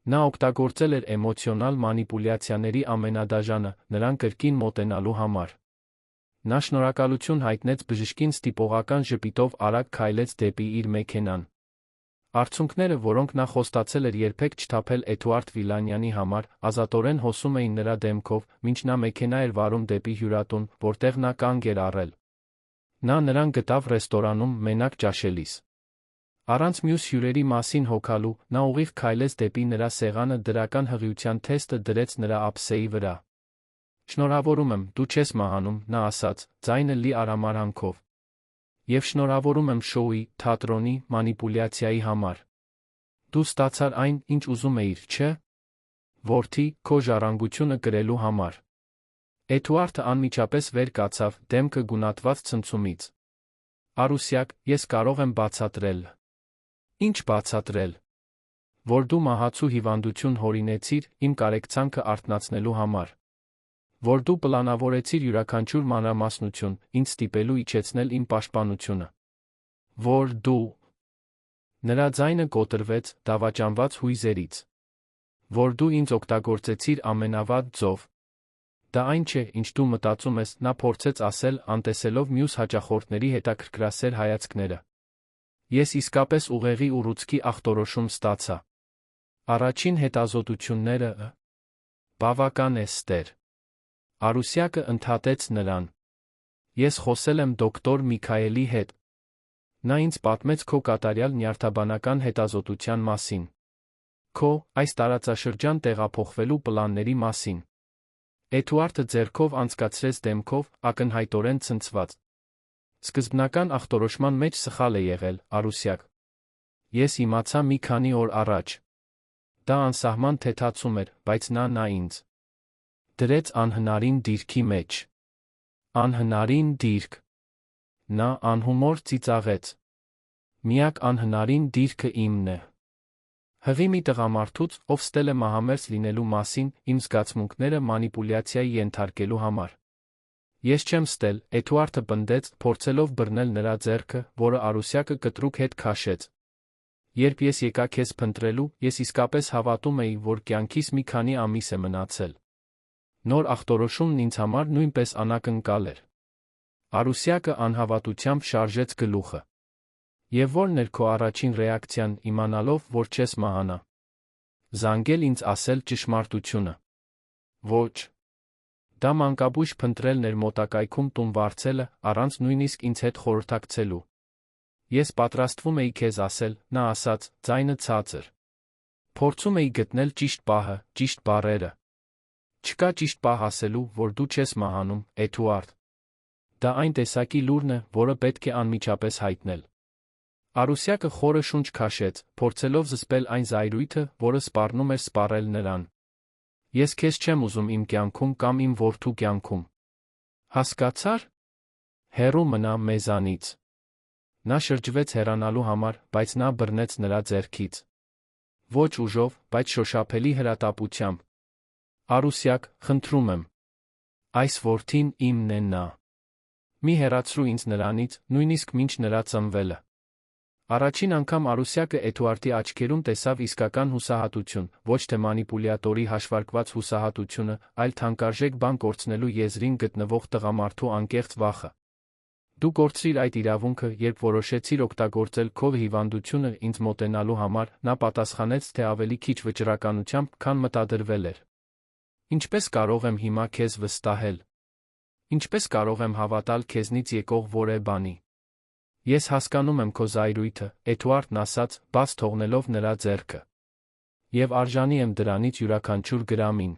Speaker 1: Նա օգտագործել էր էմոցիոնալ մանիպուլյացիաների ամենադաժանը, նրան կրկին մոտենալու համար։ Նա շնորհակալություն հայտնեց բժշկին, ստիպողական ժպիտով արագ քայլեց դեպի իր մեքենան։ Արցունքները, որոնք նա խոստացել էր երբեք չթափել Էդուարդ Վիլանյանի համար, ազատորեն հոսում էին նրա դեմքով, մինչ նա մեքենա էր վարում դեպի հյուրատուն, որտեղ նա կանգ էր առել։ Նա նրան գտավ ռեստորանում մենակ ճաշելիս։ Առանց մյուս հյուրերի մասին հոգալու, նա ուղիղ քայլեց դեպի նրա սեղանը, դրական հղիության թեստը դրեց նրա ափսեի վրա։ Շնորհավորում եմ, դու չես մահանում, նա ասաց, ձայնը լի արամարանքով։ Եվ շնորհավորում եմ շոուի, թատրոնի, մանիպուլյացիայի համար։ Դու ստացար այն, ինչ ուզում էիր, չէ՞։ Որդի, քո ժառանգությունը կրելու համար։ Էդուարդը անմիջապես վեր կացավ, դեմքը գունատված ցնցումից։ Արուսյակ, ես կարող եմ բացատրել։ Ինչ բացատրել։ Որ դու մահացու հիվանդություն հորինեցիր, իմ կարեկցանքը արթնացնելու համար։ Որ դու պլանավորեցիր յուրաքանչյուր մանրամասնություն, ինձ ստիպելու իջեցնել իմ պաշտպանությունը։ Որ դու… Նրա ձայնը կոտրվեց, դավաճանված հույզերից։ Որ դու ինձ օգտագործեցիր ամենավատ ձով։ Դա այն չէ, ինչ դու մտածում ես, նա փորձեց ասել, անտեսելով մյուս հաճախորդների հետաքրքրասեր հայացքները։ Ես իսկապես ուղեղի ուռուցքի ախտորոշում ստացա։ Առաջին հետազոտությունները… Բավական է, ստեր։ Արուսյակը ընդհատեց նրան։ Ես խոսել եմ դոկտոր Միքայելի հետ։ Նա ինձ պատմեց քո կատարյալ նյարդաբանական հետազոտության մասին։ Քո, այս տարածաշրջան տեղափոխվելու պլանների մասին։ Էդուարդը ձեռքով անցկացրեց դեմքով, ակնհայտորեն ցնցված։ Սկզբնական ախտորոշման մեջ սխալ է եղել, Արուսյակ։ Ես իմացա մի քանի օր առաջ։ Դա անսահման թեթացում էր, բայց նա ինձ դրեց անհնարին դիրքի մեջ։ Անհնարին դիրք։ Նա անհումոր ծիծաղեց։ Միակ անհնարին դիրքը իմն է։ Հղի մի տղամարդուց, ով ստել է մահամերձ լինելու մասին, իմ զգացմունքները մանիպուլյացիայի ենթարկելու համար։ Ես չեմ ստել, Էդուարդը պնդեց, փորձելով բռնել նրա ձեռքը, որը Արուսյակը կտրուկ հետ քաշեց։ Երբ ես եկա քեզ փնտրելու, ես իսկապես հավատում էի, որ կյանքիս մի քանի ամիս է մնացել։ Նոր ախտորոշումն ինձ համար նույնպես անակնկալ էր։ Արուսյակը անհավատությամբ շարժեց գլուխը։ Եվ ո՞րն էր քո առաջին ռեակցիան, իմանալով, որ չես մահանա։ Զանգել ինձ ասել ճշմարտությունը։ Ոչ։ Դա մանկաբույժ փնտրելն էր մոտակայքում տուն վարձելը, առանց նույնիսկ ինձ հետ խորհրդակցելու։ Ես պատրաստվում էի քեզ ասել, նա ասաց, ձայնը ցածր։ Փորձում էի գտնել ճիշտ պահը, ճիշտ բառերը։ Չկա ճիշտ պահ ասելու, որ դու չես մահանում, Էդուարդ։ Դա այն տեսակի լուրն է, որը պետք է անմիջապես հայտնել։ Արուսյակը խորը շունչ քաշեց, փորձելով զսպել այն զայրույթը, որը սպառնում էր սպառել նրան։ Ես քեզ չեմ ուզում իմ կյանքում կամ իմ որդու կյանքում։ Հասկացա՞ր։ Հեռու մնա մեզանից։ Նա շրջվեց հեռանալու համար, բայց նա բռնեց նրա ձեռքից։ Ոչ ուժով, բայց շոշափելի հրատապությամբ։ Արուսյակ, խնդրում եմ։ Այս որդին իմն է նա։ Մի հեռացրու ինձ նրանից, նույնիսկ մինչ նրա ծնվելը։ Առաջին անգամ Արուսյակը Էդուարդի աչքերում տեսավ իսկական հուսահատություն, ոչ թե մանիպուլյատորի հաշվարկված հուսահատությունը, այլ թանկարժեք բան կորցնելու եզրին գտնվող տղամարդու անկեղծ վախը։ Դու կորցրիր այդ իրավունքը, երբ որոշեցիր օգտագործել քո հիվանդությունը ինձ մոտենալու համար, նա պատասխանեց, թե ավելի քիչ վճռականությամբ, քան մտադրվել էր։ Ինչպես կարող եմ հիմա քեզ վստահել։ Ինչպես կարող եմ հավատալ քեզնից եկող որևէ բանի։ Ես հասկանում եմ քո զայրույթը, Էդուարդն ասաց, բաց թողնելով նրա ձեռքը։ Եվ արժանի եմ դրանից յուրաքանչյուր գրամին։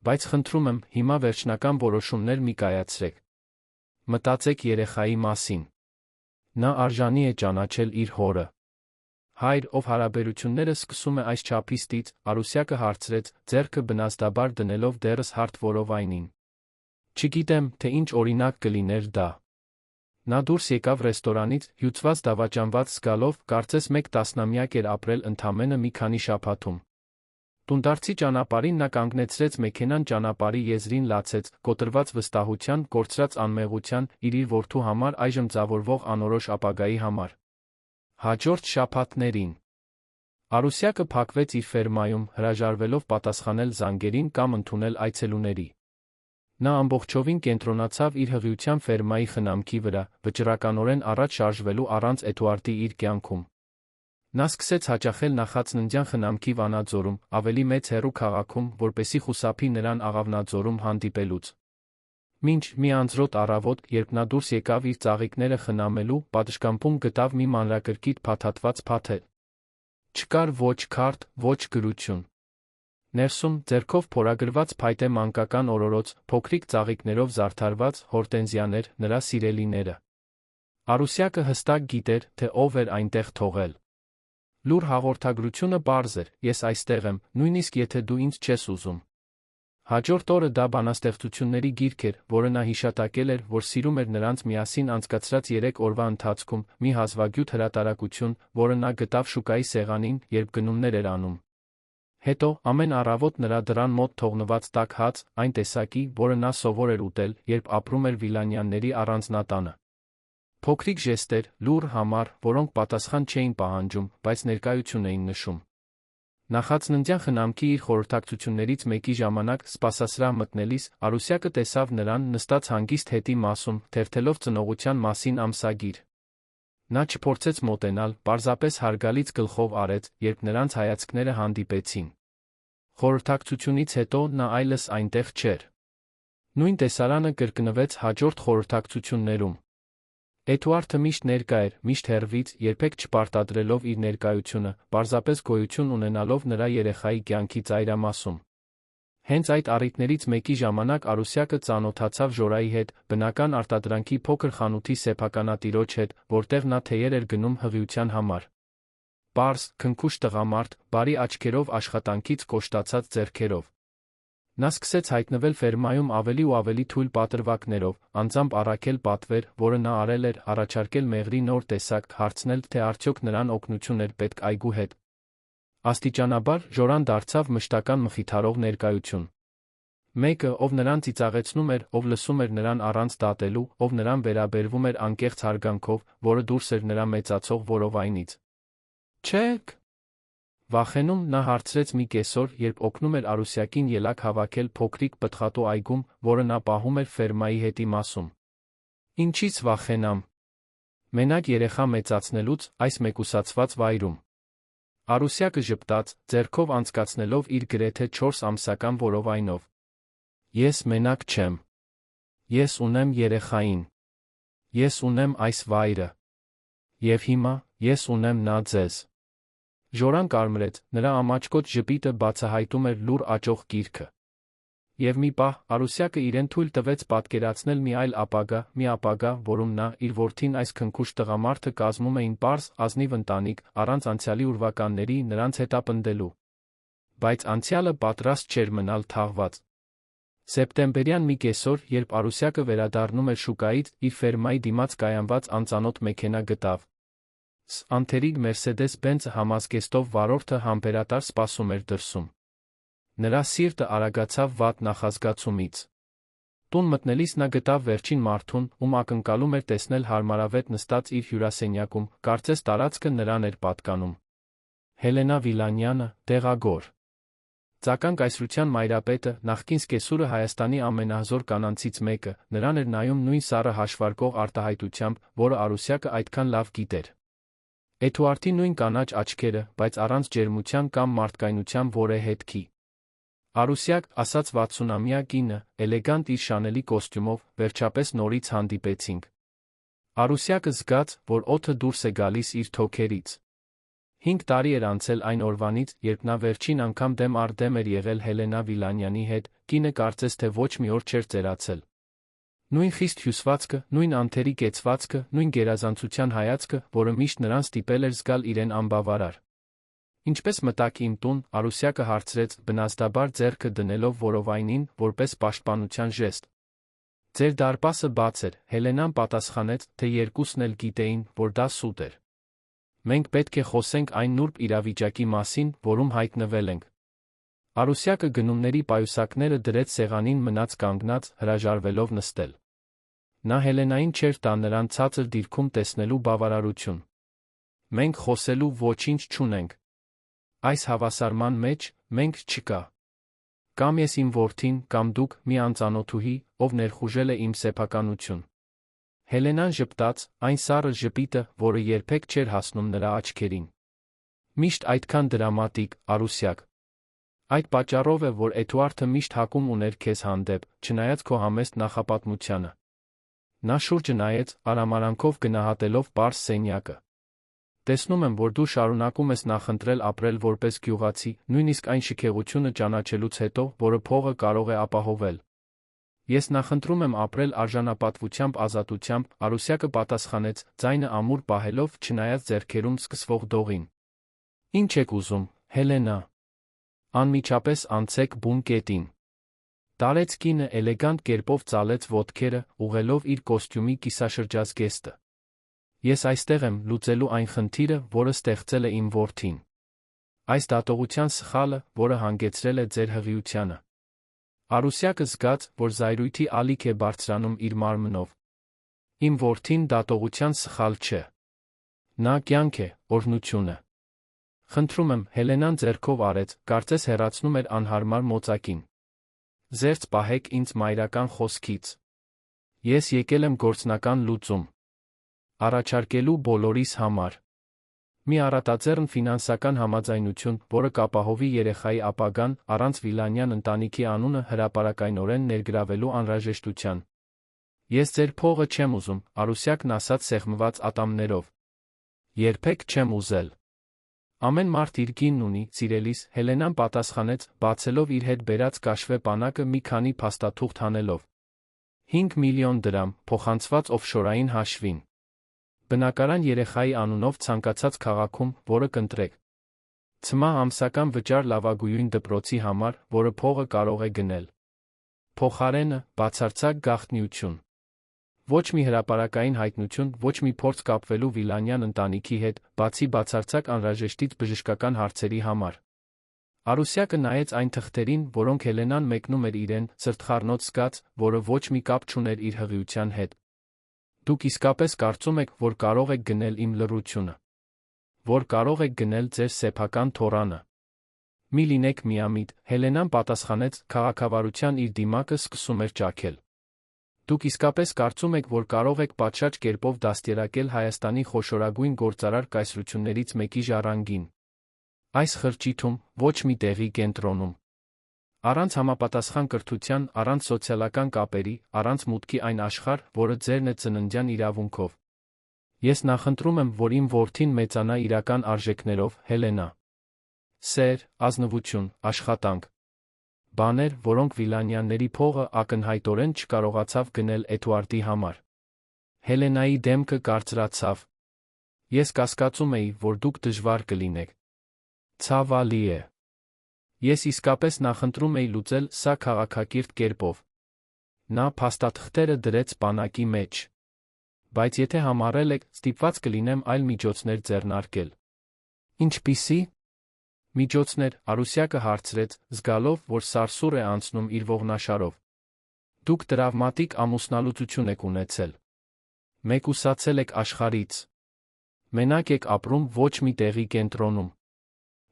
Speaker 1: Բայց խնդրում եմ, հիմա վերջնական որոշումներ մի կայացրեք։ Մտածեք երեխայի մասին։ Նա արժանի է ճանաչել իր հորը։ Հայր, ով հարաբերությունները սկսում է այս չափիստից, Արուսյակը հարցրեց, ձեռքը բնազդաբար դնելով դեռս հարթ որովայնին։ Չգիտեմ, թե ինչ օրինակ կլիներ դա։ Նա դուրս եկավ ռեստորանից, հյուծված դավաճանված զգալով, կարծես մեկ տասնամյակ էր ապրել ընդամենը մի քանի շաբաթում։ Տունդարձի ճանապարհին նա կանգնեցրեց մեքենան ճանապարհի եզրին լացեց, կոտրված վստահության, կորցրած անմեղության, իր որդու համար այժմ ձավորվող անորոշ ապագայի համար։ Հաջորդ շաբաթներին Արուսյակը փակվեց իր ֆերմայում, հրաժարվելով պատասխանել զանգերին կամ ընդունել այցելուների։ Նա ամբողջովին կենտրոնացավ իր հղիության ֆերմայի խնամքի վրա, վճռականորեն առաջ շարժվելու առանց Էդուարդի իր կյանքում։ Նա սկսեց հաճախել նախածննդյան խնամքի Վանաձորում, ավելի մեծ հեռու քաղաքում, որպեսզի խուսափի նրան Աղավնաձորում հանդիպելուց։ Մինչ մի անձրոտ առավոտ, երբ նա դուրս եկավ իր ծաղիկները խնամելու, պատշգամբում գտավ մի մանրակրկիտ փաթաթված փաթեթ։ Չկար ոչ քարտ, ոչ գրություն։ Ներսում, ձեռքով փորագրված փայտե մանկական օրորոց, փոքրիկ ծաղիկներով զարդարված հորտենզիաներ, նրա սիրելիները։ Արուսյակը հստակ գիտեր, թե ով էր այնտեղ թողել։ Լուր հաղորդագրությունը պարզ էր, ես այստեղ եմ, նույնիսկ եթե դու ինձ չես ուզում։ Հաջորդ օրը դա բանաստեղծությունների գիրք էր, որը նա հիշատակել էր, որ սիրում էր նրանց միասին անցկացրած 3 օրվա ընթացքում, մի հազվագյուտ հրատարակություն, որը նա գտավ շուկայի սեղանին, երբ գնումներ էր անում։ Հետո, ամեն առավոտ նրա դռան մոտ թողնված տաք հաց, այն տեսակի, որը նա սովոր էր ուտել, երբ ապրում էր Վիլանյանների առանձնատանը։ Փոքրիկ ժեստեր, լուռ համար, որոնք պատասխան չէին պահանջում, բայց ներկայություն էին նշում։ Նախածննդյան խնամքի իր խորհրդակցություններից մեկի ժամանակ, սպասասրահ մտնելիս, Արուսյակը տեսավ նրան նստած հանգիստ հետի մասում, թերթելով ծնողության մասին ամսագիր։ Նա չփորձեց մոտենալ, պարզապես հարգալից գլխով արեց, երբ նրանց հայացքները հանդիպեցին։ Խորհրդակցությունից հետո նա այլս այնտեղ չէր։ Նույն տեսարանը կրկնվեց հաջորդ խորհրդակցություններում։ Էդուարդը միշտ ներկա էր, միշտ հեռվից, երբեք չպարտադրելով իր ներկայությունը, պարզապես գոյություն ունենալով նրա երեխայի կյանքի ծայրամասում։ Հենց այդ առիթներից մեկի ժամանակ Արուսյակը ծանոթացավ Ժորայի հետ, բնական արտադրանքի փոքր խանութի սեփականատիրոջ հետ, որտեղ նա թեյեր էր գնում հղիության համար։ Պարզ, քնքուշ տղամարդ, բարի աչքերով աշխատանքից կոշտացած ձեռքերով։ Նա սկսեց հայտնվել ֆերմայում ավելի ու ավելի թույլ պատրվակներով, անձամբ առաքել պատվեր, որը նա արել էր, առաջարկել մեղրի նոր տեսակ, հարցնել, թե արդյոք նրան օգնություն էր պետք այգու հետ։ Աստիճանաբար Ժորան դարձավ մշտական մխիթարող ներկայություն։ Մեկը, ով նրան ծիծաղեցնում էր, ով լսում էր նրան առանց դատելու, ով նրան վերաբերվում էր անկեղծ հարգանքով, որը դուրս էր նրա մեծացող որովայնից։ Չեք վախենում, նա հարցրեց մի կեսօր, երբ օգնում էր Արուսյակին ելակ հավաքել փոքրիկ պտղատու այգում, որը նա պահում էր ֆերմայի հետի մասում։ Ինչից վախենամ։ Մենակ երեխա մեծացնելուց, այս մեկուսացված վայրում։ Արուսյակը ժպտաց, ձեռքով անցկացնելով իր գրեթե 4 ամսական որովայնով։ Ես մենակ չեմ։ Ես ունեմ երեխային։ Ես ունեմ այս վայրը։ Եվ հիմա, ես ունեմ նա ձեզ։ Ժորան կարմրեց, նրա ամաչկոտ ժպիտը բացահայտում էր լուռ աճող գիրքը։ Եվ մի պահ, Արուսյակը իրեն թույլ տվեց պատկերացնել մի այլ ապագա, որում նա, իր որդին այս քնքուշ տղամարդը կազմում էին պարզ, ազնիվ ընտանիք, առանց անցյալի ուրվականների նրանց հետապնդելու։ Բայց անցյալը պատրաստ չէր մնալ թաղված։ Սեպտեմբերյան մի կեսօր, երբ Արուսյակը վերադառնում էր շուկայից, իր ֆերմայի դիմաց կայանված անծանոթ մեքենա գտավ։ Անթերիգ Մերսեդես-Բենցը համազգեստով վարորդը համբերատար սպասում էր դրսում։ Նրա սիրտը արագացավ վատ նախազգացումից։ Տուն մտնելիս նա գտավ վերջին մարդուն, ում ակնկալում էր տեսնել հարմարավետ նստած իր հյուրասենյակում, կարծես տարածքը նրան էր պատկանում։ Հելենա Վիլանյանը, դեղագոր։ Ծական կայսրության մայրապետը, նախկին սկեսուրը Հայաստանի ամենահզոր կանանցից մեկը, նրան էր նայում նույն սառը հաշվարկող արտահայտությամբ, որը Արուսյակը այդքան լավ գիտեր։ Էդուարդի նույն կանաչ աչքերը, բայց առանց ջերմության կամ մարդկայնության որե հետքի։ Արուսյակ, ասաց 60-ամյա կինը, էլեգանտ իր շանելի կոստյումով, վերջապես նորից հանդիպեցինք։ Արուսյակը զգաց, որ օդը դուրս է գալիս իր թոքերից։ 5 տարի էր անցել այն օրվանից, երբ նա վերջին անգամ դեմ առ դեմ էր եղել Հելենա Վիլանյանի հետ, կինը կարծես թե ոչ մի օր չէր ծերացել։ Նույն խիստ հյուսվածքը, նույն անթերի կեցվածքը, նույն գերազանցության հայացքը, որը միշտ նրան ստիպել էր զգալ իրեն անբավարար։ Ինչպես մտաք իմ տուն, Արուսյակը հարցրեց, բնազդաբար ձեռքը դնելով որովայնին, որպես պաշտպանության ժեստ։ Ձեր դարպասը բաց էր, Հելենան պատասխանեց, թե երկուսն էլ գիտեին, որ դա սուտ էր։ Մենք պետք է խոսենք այն նուրբ իրավիճակի մասին, որում հայտնվել ենք։ Արուսյակը գնումների պայուսակները դրեց սեղանին մնաց կանգնած, հրաժարվելով նստել։ Նա Հելենային չէր տա նրան ցածր դիրքում տեսնելու բավարարություն։ Մենք խոսելու ոչինչ չունենք։ Այս հավասարման մեջ մենք չկա։ Կամ ես իմ որդին, կամ դուք, մի անծանոթուհի, ով ներխուժել է իմ սեփականություն։ Հելենան ժպտաց, այն սառը ժպիտը, որը երբեք չէր հասնում նրա աչքերին։ Միշտ այդքան դրամատիկ, Արուսյակ։ Այդ պատճառով է, որ Էդուարդը միշտ հակում ուներ քեզ հանդեպ, չնայած քո համեստ նախապատմությանը։ Նա շուրջը նայեց, արամարանքով գնահատելով պարզ սենյակը։ Տեսնում եմ, որ դու շարունակում ես նախընտրել ապրել որպես գյուղացի, նույնիսկ այն շքեղությունը ճանաչելուց հետո, որը փողը կարող է ապահովել։ Ես նախընտրում եմ ապրել արժանապատվությամբ ազատությամբ, Արուսյակը պատասխանեց, ձայնը ամուր պահելով, չնայած ձեռքերում սկսվող դողին։ Ինչ եք ուզում, Հելենա։ Անմիջապես անցեք բուն կետին։ Տարեց կինը էլեգանտ կերպով ծալեց ոտքերը, ուղղելով իր կոստյումի կիսաշրջած գեստը։ Ես այստեղ եմ լուծելու այն խնդիրը, որը ստեղծել է իմ որդին։ Այս դատողության սխալը, որը հանգեցրել է ձեր հղիությանը։ Արուսյակը զգաց, որ զայրույթի ալիք է բարձրանում իր մարմնով։ Իմ որդին դատողության սխալ չէ։ Նա կյանք է, օրհնություն է։ Խնդրում եմ, Հելենան ձեռքով արեց, կարծես հեռացնում էր անհարմար մոծակին։ Զերծ պահեք ինձ մայրական խոսքից։ Ես եկել եմ գործնական լուծում առաջարկելու բոլորիս համար։ Մի առատաձեռն ֆինանսական համաձայնություն, որը կապահովի երեխայի ապագան, առանց Վիլանյան ընտանիքի անունը հրապարակայնորեն ներգրավելու անհրաժեշտության։ Ես ձեր փողը չեմ ուզում, Արուսյակն ասաց սեղմված ատամներով։ Երբեք չեմ ուզել։ Ամեն մարդ իր գինն ունի, սիրելիս, Հելենան պատասխանեց, բացելով իր հետ բերած կաշվե պանակը մի քանի փաստաթուղթ հանելով։ 5 միլիոն դրամ, փոխանցված օֆշորային հաշվին։ Բնակարան երեխայի անունով ցանկացած քաղաքում, որը կընտրեք։ Ցմահ ամսական վճար լավագույն դպրոցի համար, որը փողը կարող է գնել։ Փոխարենը, բացարձակ գաղտնիություն։ Ոչ մի հրապարակային հայտնություն, ոչ մի փորձ կապվելու Վիլանյան ընտանիքի հետ, բացի բացարձակ անհրաժեշտից բժշկական հարցերի համար։ Արուսյակը նայեց այն թղթերին, որոնք Հելենան մեկնում էր իրեն, սրտխառնոց զգաց, որը ոչ մի կապ չուներ իր հղիության հետ։ Դուք իսկապես կարծում եք, որ կարող եք գնել իմ լռությունը։ Որ կարող եք գնել ձեր սեփական թոռանը։ Մի լինեք միամիտ, Հելենան պատասխանեց, քաղաքավարության իր դիմակը սկսում էր ճաքել։ Դուք իսկապես կարծում եք, որ կարող եք պատշաճ կերպով դաստիարակել Հայաստանի խոշորագույն գործարար կայսրություններից մեկի ժառանգին։ Այս խրճիթում, ոչ մի տեղի կենտրոնում։ Առանց համապատասխան կրթության, առանց սոցիալական կապերի, առանց մուտքի այն աշխարհ, որը ձերն է ծննդյան իրավունքով։ Ես նախընտրում եմ, որ իմ որդին մեծանա իրական արժեքներով, Հելենա։ Սեր, ազնվություն, աշխատանք։ Բաներ, որոնք Վիլանյանների փողը ակնհայտորեն չկարողացավ գնել Էդուարդի համար։ Հելենայի դեմքը կարծրացավ։ Ես կասկածում էի, որ դուք դժվար կլինեք։ Ցավալի է։ Ես իսկապես նախընտրում էի լուծել սա քաղաքակիրթ կերպով։ Նա փաստաթղթերը դրեց պանակի մեջ։ Բայց եթե համառել եք, ստիպված կլինեմ այլ միջոցներ ձեռնարկել։ Ինչպիսի՞։ Միջոցներ, Արուսյակը հարցրեց, զգալով, որ սարսուռ է անցնում իր ողնաշարով։ Դուք տրավմատիկ ամուսնալուծություն եք ունեցել։ Մեկուսացել եք աշխարհից։ Մենակ եք ապրում ոչ մի տեղի կենտրոնում։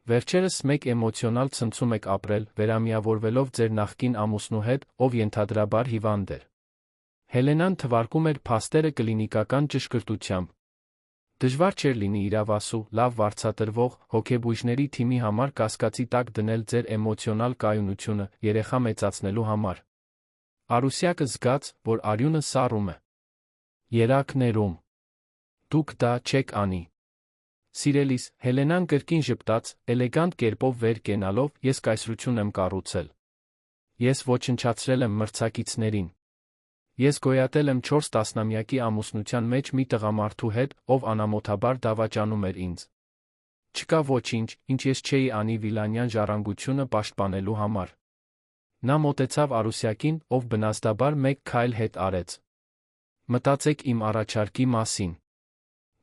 Speaker 1: Վերջերս մեկ էմոցիոնալ ցնցում եք ապրել, վերամիավորվելով ձեր նախկին ամուսնու հետ, ով ենթադրաբար հիվանդ էր։ Հելենան թվարկում էր փաստերը կլինիկական ճշգրտությամբ։ Դժվար չէր լինի իրավասու, լավ վարձատրվող, հոգեբույժների թիմի համար կասկածի տակ դնել ձեր էմոցիոնալ կայունությունը երեխա մեծացնելու համար։ Արուսյակը զգաց, որ արյունը սառում է։ Երակներում։ Դուք դա չեք անի։ Սիրելիս, Հելենան կրկին ժպտաց, էլեգանտ կերպով վեր կենալով, ես կայսրություն եմ կառուցել։ Ես ոչնչացրել եմ մրցակիցներին։ Ես գոյատել եմ 4 տասնամյակի ամուսնության մեջ մի տղամարդու հետ, ով անամոթաբար դավաճանում էր ինձ։ Չկա ոչինչ, ինչ ես չէի անի Վիլանյան ժառանգությունը պաշտպանելու համար։ Նա մոտեցավ Արուսյակին, ով բնազդաբար մեկ քայլ հետ արեց։ Մտածեք իմ առաջարկի մասին։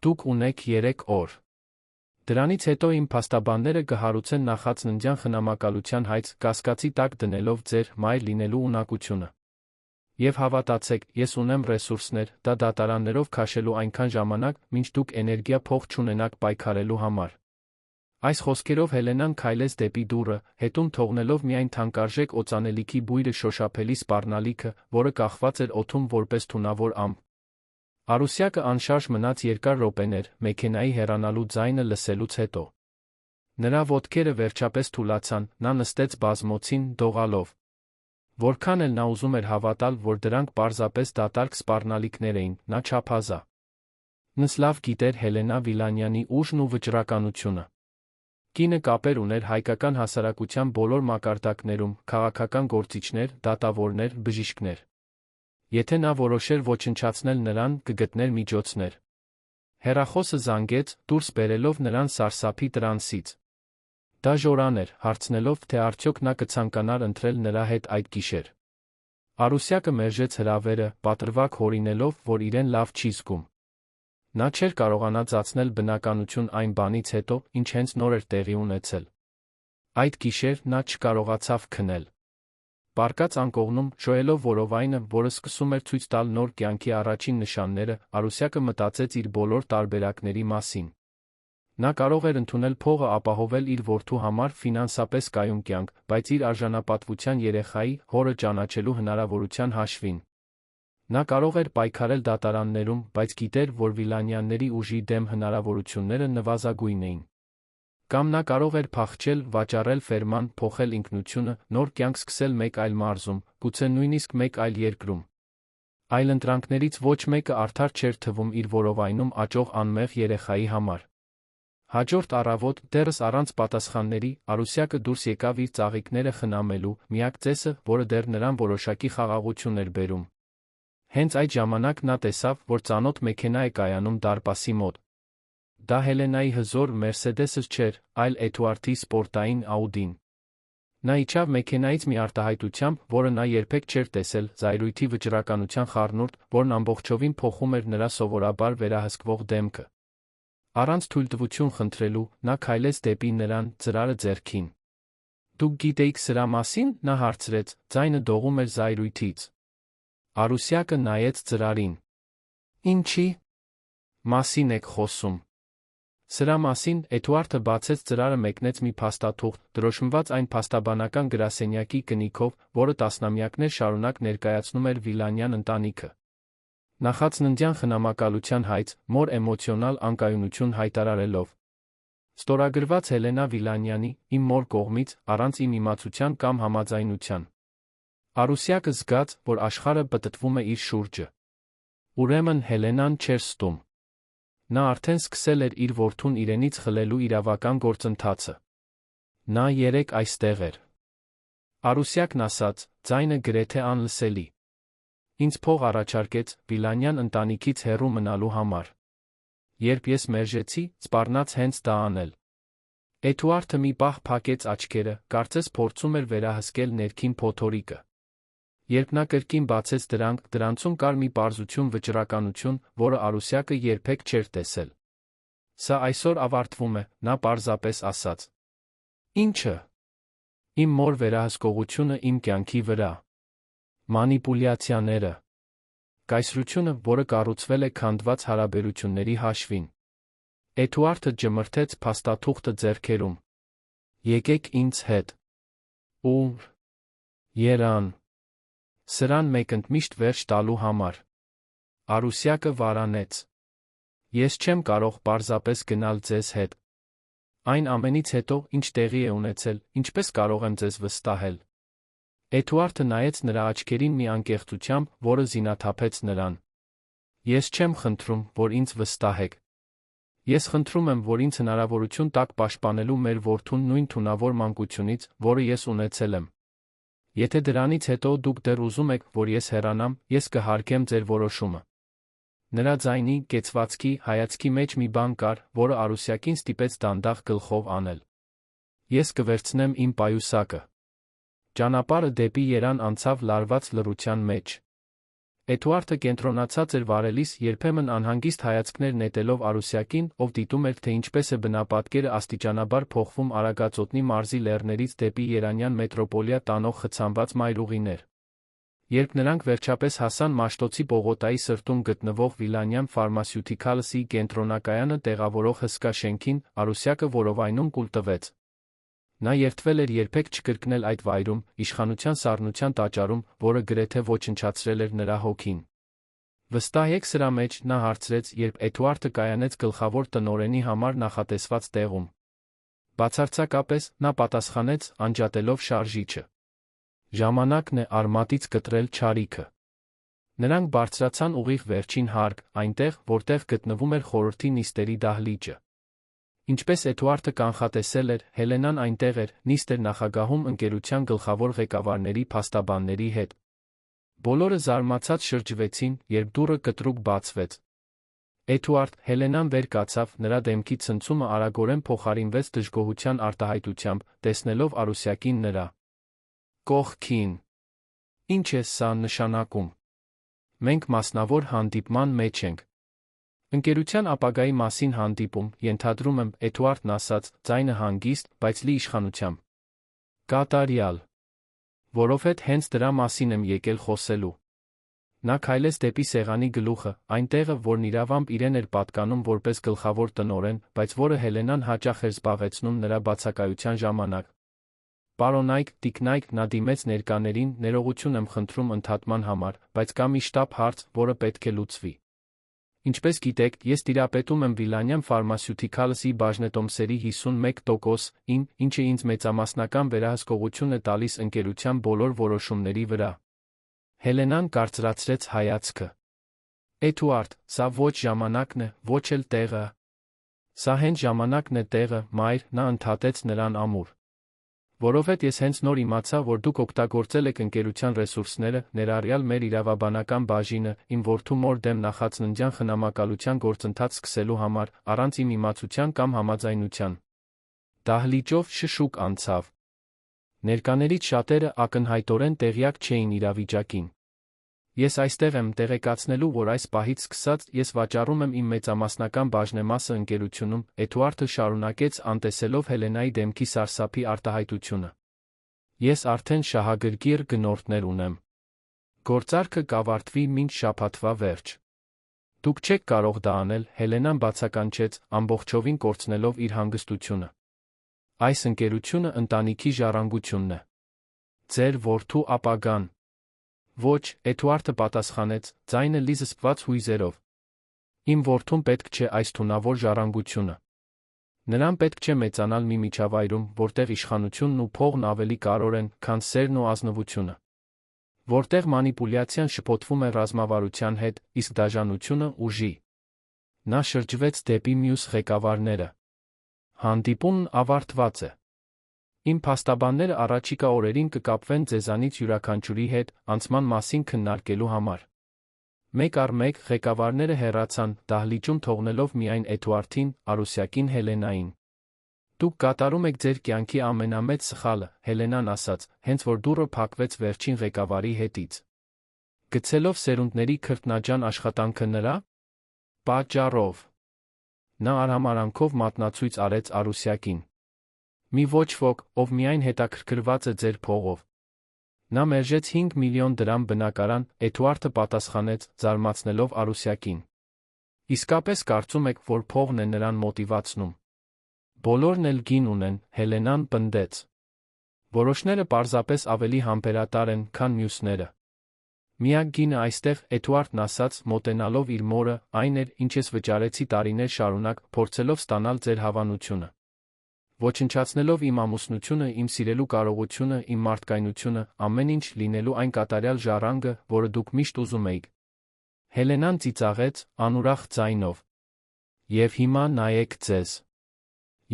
Speaker 1: Դուք ունեք 3 օր։ Դրանից հետո իմ փաստաբանները կհարուցեն նախածննդյան խնամակալության հայց, կասկածի տակ դնելով ձեր մայր լինելու ունակությունը։ Եվ հավատացեք, ես ունեմ ռեսուրսներ, դա դատարաններով քաշելու այնքան ժամանակ, մինչ դուք էներգիա փող չունենաք պայքարելու համար։ Այս խոսքերով Հելենան քայլեց դեպի դուռը, հետում թողնելով միայն թանկարժեք օծանելիքի բույրը շոշափելի սպառնալիքը, որը կախված էր օդում որպես թունավոր ամպ։ Արուսյակը անշարժ մնաց երկար րոպեներ, մեքենայի հեռանալու ձայնը լսելուց հետո։ Նրա ոտքերը վերջապես թուլացան, նա նստեց բազմոցին, դողալով։ Որքան էլ նա ուզում էր հավատալ, որ դրանք պարզապես դատարկ սպառնալիքներ էին, նա չափազա։ Նս լավ գիտեր Հելենա Վիլանյանի ուժն ու վճռականությունը։ Կինը կապեր ուներ հայկական հասարակության բոլոր մակարդակներում, քաղաքական գործիչներ, դատավորներ, բժիշկներ։ Եթե նա որոշեր ոչնչացնել նրան, կգտներ միջոցներ։ Հեռախոսը զանգեց, դուրս բերելով նրան սարսափի տրանսից։ Դա Ժորան էր, հարցնելով, թե արդյոք նա կցանկանար ընտրել նրա հետ այդ գիշեր։ Արուսյակը մերժեց հրավերը, պատրվակ հորինելով, որ իրեն լավ չի զգում։ Նա չէր կարողանա ծածնել բնականություն այն բանից հետո, ինչ հենց նոր էր տեղի ունեցել։ Այդ գիշեր նա չկարողացավ քնել։ Պառկած անկողնում, շոյելով որովայնը, որը սկսում էր ցույց տալ նոր կյանքի առաջին նշանները, Արուսյակը մտածեց իր բոլոր տարբերակների մասին։ Նա կարող էր ընդունել փողը ապահովել իր որդու համար ֆինանսապես կայուն կյանք, բայց իր արժանապատվության երեխայի, հորը ճանաչելու հնարավորության հաշվին։ Նա կարող էր պայքարել դատարաններում, բայց գիտեր, որ Վիլանյանների ուժի դեմ հնարավորությունները նվազագույն էին։ Կամ նա կարող էր փախչել, վաճառել ֆերման, փոխել ինքնությունը, նոր կյանք սկսել մեկ այլ մարզում, գուցե նույնիսկ մեկ այլ երկրում։ Այլընտրանքներից ոչ մեկը արդար չէր թվում իր որովայնում աճող անմեղ երեխայի համար։ Հաջորդ առավոտ, դեռս առանց պատասխանների, Արուսյակը դուրս եկավ իր ծաղիկները խնամելու, միակ ծեսը, որը դեռ նրան որոշակի խաղաղություն էր բերում։ Հենց այդ ժամանակ նա տեսավ, որ ծանոթ մեքենա է կայանում դարպասի մոտ։ Դա Հելենայի հզոր Մերսեդեսը չէր, այլ Էդուարդի սպորտային Աուդին։ Նա իջավ մեքենայից մի արտահայտությամբ, որը նա երբեք չէր տեսել, զայրույթի վճռականության խառնուրդ, որն ամբողջովին փոխում էր նրա սովորաբար վերահսկվող դեմքը։ Առանց թույլտվություն խնդրելու, նա քայլեց դեպի նրան, ծրարը ձեռքին։ Դուք գիտեիք սրա մասին, նա հարցրեց, ձայնը դողում էր զայրույթից։ Արուսյակը նայեց ծրարին։ Ինչի՞ մասին եք խոսում։ Սրա մասին, Էդուարդը բացեց ծրարը, մեկնեց մի փաստաթուղթ, դրոշմված այն փաստաբանական գրասենյակի կնիքով, որը տասնամյակներ շարունակ ներկայացնում էր Վիլանյան ընտանիքը։ Նախածննդյան խնամակալության հայց, մոր էմոցիոնալ անկայունություն հայտարարելով։ Ստորագրված Հելենա Վիլանյանի, իմ մոր կողմից, առանց իմ իմացության կամ համաձայնության։ Արուսյակը զգաց, որ աշխարհը պտտվում է իր շուրջը։ Ուրեմն Հելենան չէր ստում։ Նա արդեն սկսել էր իր որդուն իրենից խլելու իրավական գործընթացը։ Նա երեկ այստեղ էր։ Արուսյակն ասաց, ձայնը գրեթե անլսելի։ Ինձ փող առաջարկեց Վիլանյան ընտանիքից հեռու մնալու համար։ Երբ ես մերժեցի, սպառնաց հենց դա անել։ Էդուարդը մի պահ փակեց աչքերը, կարծես փորձում էր վերահսկել ներքին փոթորիկը։ Երբ նա կրկին բացեց դրանք, դրանցում կար մի պարզություն, վճռականություն, որը Արուսյակը երբեք չէր տեսել։ Սա այսօր ավարտվում է, նա պարզապես ասաց։ Ինչը։ Իմ մոր վերահսկողությունը իմ կյանքի վրա։ Մանիպուլյացիաները։ Կայսրությունը, որը կառուցվել է քանդված հարաբերությունների հաշվին։ Էդուարդը ջմրթեց փաստաթուղթը ձեռքերում։ Եկեք ինձ հետ։ Ուր։ Երան։ Սրան մեկընդմիշտ վերջ տալու համար։ Արուսյակը վարանեց։ Ես չեմ կարող պարզապես գնալ ձեզ հետ։ Այն ամենից հետո, ինչ տեղի է ունեցել, ինչպես կարող եմ ձեզ վստահել։ Էդուարդը նայեց նրա աչքերին մի անկեղծությամբ, որը զինաթափեց նրան։ Ես չեմ խնդրում, որ ինձ վստահեք։ Ես խնդրում եմ, որ ինձ հնարավորություն տաք պաշտպանելու մեր որդուն նույն թունավոր մանկությունից, որը ես ունեցել եմ։ Եթե դրանից հետո դուք դեռ ուզում եք, որ ես հեռանամ, ես կհարգեմ ձեր որոշումը։ Նրա ձայնի, կեցվածքի, հայացքի մեջ մի բան կար, որը Արուսյակին ստիպեց դանդաղ գլխով անել։ Ես կվերցնեմ իմ պայուսակը։ Ճանապարհը դեպի Երան անցավ լարված լռության մեջ։ Էդուարդը կենտրոնացած էր վարելիս, երբեմն անհանգիստ հայացքներ նետելով Արուսյակին, ով դիտում էր, թե ինչպես է բնապատկերը աստիճանաբար փոխվում Արագածոտնի մարզի լեռներից դեպի Երանյան մետրոպոլիա տանող խցանված մայրուղիներ։ Երբ նրանք վերջապես հասան Մաշտոցի պողոտայի սրտում գտնվող Վիլանյան Ֆարմասյուտիքալսի կենտրոնակայանը տեղավորող հսկա շենքին, Արուսյակը որովայնում կուլ տվեց։ Նա երդվել էր երբեք չկրկնել այդ վայրում, իշխանության սառնության տաճարում, որը գրեթե ոչնչացրել էր նրա հոգին։ Վստահ եք սրա մեջ, նա հարցրեց, երբ Էդուարդը կայանեց գլխավոր տնօրենի համար նախատեսված տեղում։ Բացարձակապես, նա պատասխանեց, անջատելով շարժիչը։ Ժամանակն է արմատից կտրել չարիքը։ Նրանք բարձրացան ուղիղ վերջին հարկ, այնտեղ, որտեղ գտնվում էր խորհրդի նիստերի դահլիճը։ Ինչպես Էդուարդը կանխատեսել էր, Հելենան այնտեղ էր, նիստ էր նախագահում ընկերության գլխավոր ղեկավարների փաստաբանների հետ։ Բոլորը զարմացած շրջվեցին, երբ դուռը կտրուկ բացվեց։ Էդուարդ, Հելենան վեր կացավ, նրա դեմքի ցնցումը արագորեն փոխարինվեց դժգոհության արտահայտությամբ, տեսնելով Արուսյակին նրա կողքին։ Ինչ է սա նշանակում։ Մենք մասնավոր հանդիպման մեջ ենք։ Ընկերության ապագայի մասին հանդիպում, ենթադրում եմ, Էդուարդն ասաց, ձայնը հանգիստ, բայց լի իշխանությամբ։ Կատարյալ։ Որովհետև հենց դրա մասին եմ եկել խոսելու։ Նա քայլեց դեպի սեղանի գլուխը, այն տեղը, որն իրավամբ իրեն էր պատկանում որպես գլխավոր տնօրեն, բայց որը Հելենան հաճախ էր զբաղեցնում նրա բացակայության ժամանակ։ Պարոնայք, տիկնայք, նա դիմեց ներկաներին, ներողություն եմ խնդրում ընդհատման համար, բայց կա մի շտապ հարց, որը պետք է լուծվի։ Ինչպես գիտեք, ես տիրապետում եմ Վիլանյան Ֆարմասյուտիքալսի բաժնետոմսերի 51%-ին, ինչը ինձ մեծամասնական վերահսկողություն է տալիս ընկերության բոլոր որոշումների վրա։ Հելենան կարծրացրեց հայացքը։ Էդուարդ, սա ոչ ժամանակն է, ոչ էլ տեղը։ Սա հենց ժամանակն է տեղը, մայր, նա ընդհատեց նրան ամուր։ Որովհետև ես հենց նոր իմացա, որ դուք օգտագործել եք ընկերության ռեսուրսները, ներառյալ մեր իրավաբանական բաժինը, իմ որդու մոր դեմ նախածննդյան խնամակալության գործընթաց սկսելու համար, առանց իմ իմացության կամ համաձայնության։ Դահլիճով շշուկ անցավ։ Ներկաներից շատերը ակնհայտորեն տեղյակ չէին իրավիճակին։ Ես այստեղ եմ տեղեկացնելու, որ այս պահից սկսած ես վաճառում եմ իմ մեծամասնական բաժնեմասը ընկերությունում, Էդուարդը շարունակեց անտեսելով Հելենայի դեմքի սարսափի արտահայտությունը։ Ես արդեն շահագրգիռ գնորդներ ունեմ։ Գործարքը կավարտվի մինչ շաբաթվա վերջ։ Դուք չեք կարող դա անել, Հելենան բացականչեց, ամբողջովին կորցնելով իր հանգստությունը։ Այս ընկերությունը ընտանիքի ժառանգությունն է։ Ձեր որդու ապագան։ Ոչ, Էդուարդը պատասխանեց, ձայնը լի զսպված հույզերով։ Իմ որդուն պետք չէ այս թունավոր ժառանգությունը։ Նրան պետք չէ մեծանալ մի միջավայրում, որտեղ իշխանությունն ու փողն ավելի կարևոր են, քան սերն ու ազնվությունը։ Որտեղ մանիպուլյացիան շփոթվում է ռազմավարության հետ, իսկ դաժանությունը ուժի։ Նա շրջվեց դեպի մյուս ղեկավարները։ Հանդիպումն ավարտված է։ Իմ փաստաբանները առաջիկա օրերին կկապվեն ձեզանից յուրաքանչյուրի հետ, անցման մասին քննարկելու համար։ Մեկ առ մեկ ղեկավարները հեռացան, դահլիճում թողնելով միայն Էդուարդին, Արուսյակին, Հելենային։ Դուք կատարում եք ձեր կյանքի ամենամեծ սխալը, Հելենան ասաց, հենց որ դուռը փակվեց վերջին ղեկավարի հետից։ Գցելով սերունդների քրտնաջան աշխատանքը նրա պատճառով։ Նա արհամարանքով մատնացույց արեց Արուսյակին։ Մի ոչ ոք, ով միայն հետաքրքրված է ձեր փողով։ Նա մերժեց 5 միլիոն դրամ բնակարան, Էդուարդը պատասխանեց, զարմացնելով Արուսյակին. Իսկապես կարծում եք, որ փողն է նրան մոտիվացնում։ Բոլորն էլ գին ունեն, Հելենան պնդեց։ Որոշները պարզապես ավելի համբերատար են, քան մյուսները։ Միակ գինը այստեղ, Էդուարդն ասաց, մոտենալով իր մորը, այն էր, ինչ ես վճարեցի տարիներ շարունակ, փորձելով ստանալ ձեր հավանությունը։ Ոչնչացնելով իմ ամուսնությունը, իմ սիրելու կարողությունը, իմ մարդկայնությունը, ամեն ինչ լինելու այն կատարյալ ժառանգը, որը դուք միշտ ուզում էիք։ Հելենան ծիծաղեց, անուրախ ձայնով։ Եվ հիմա նայեք ձեզ։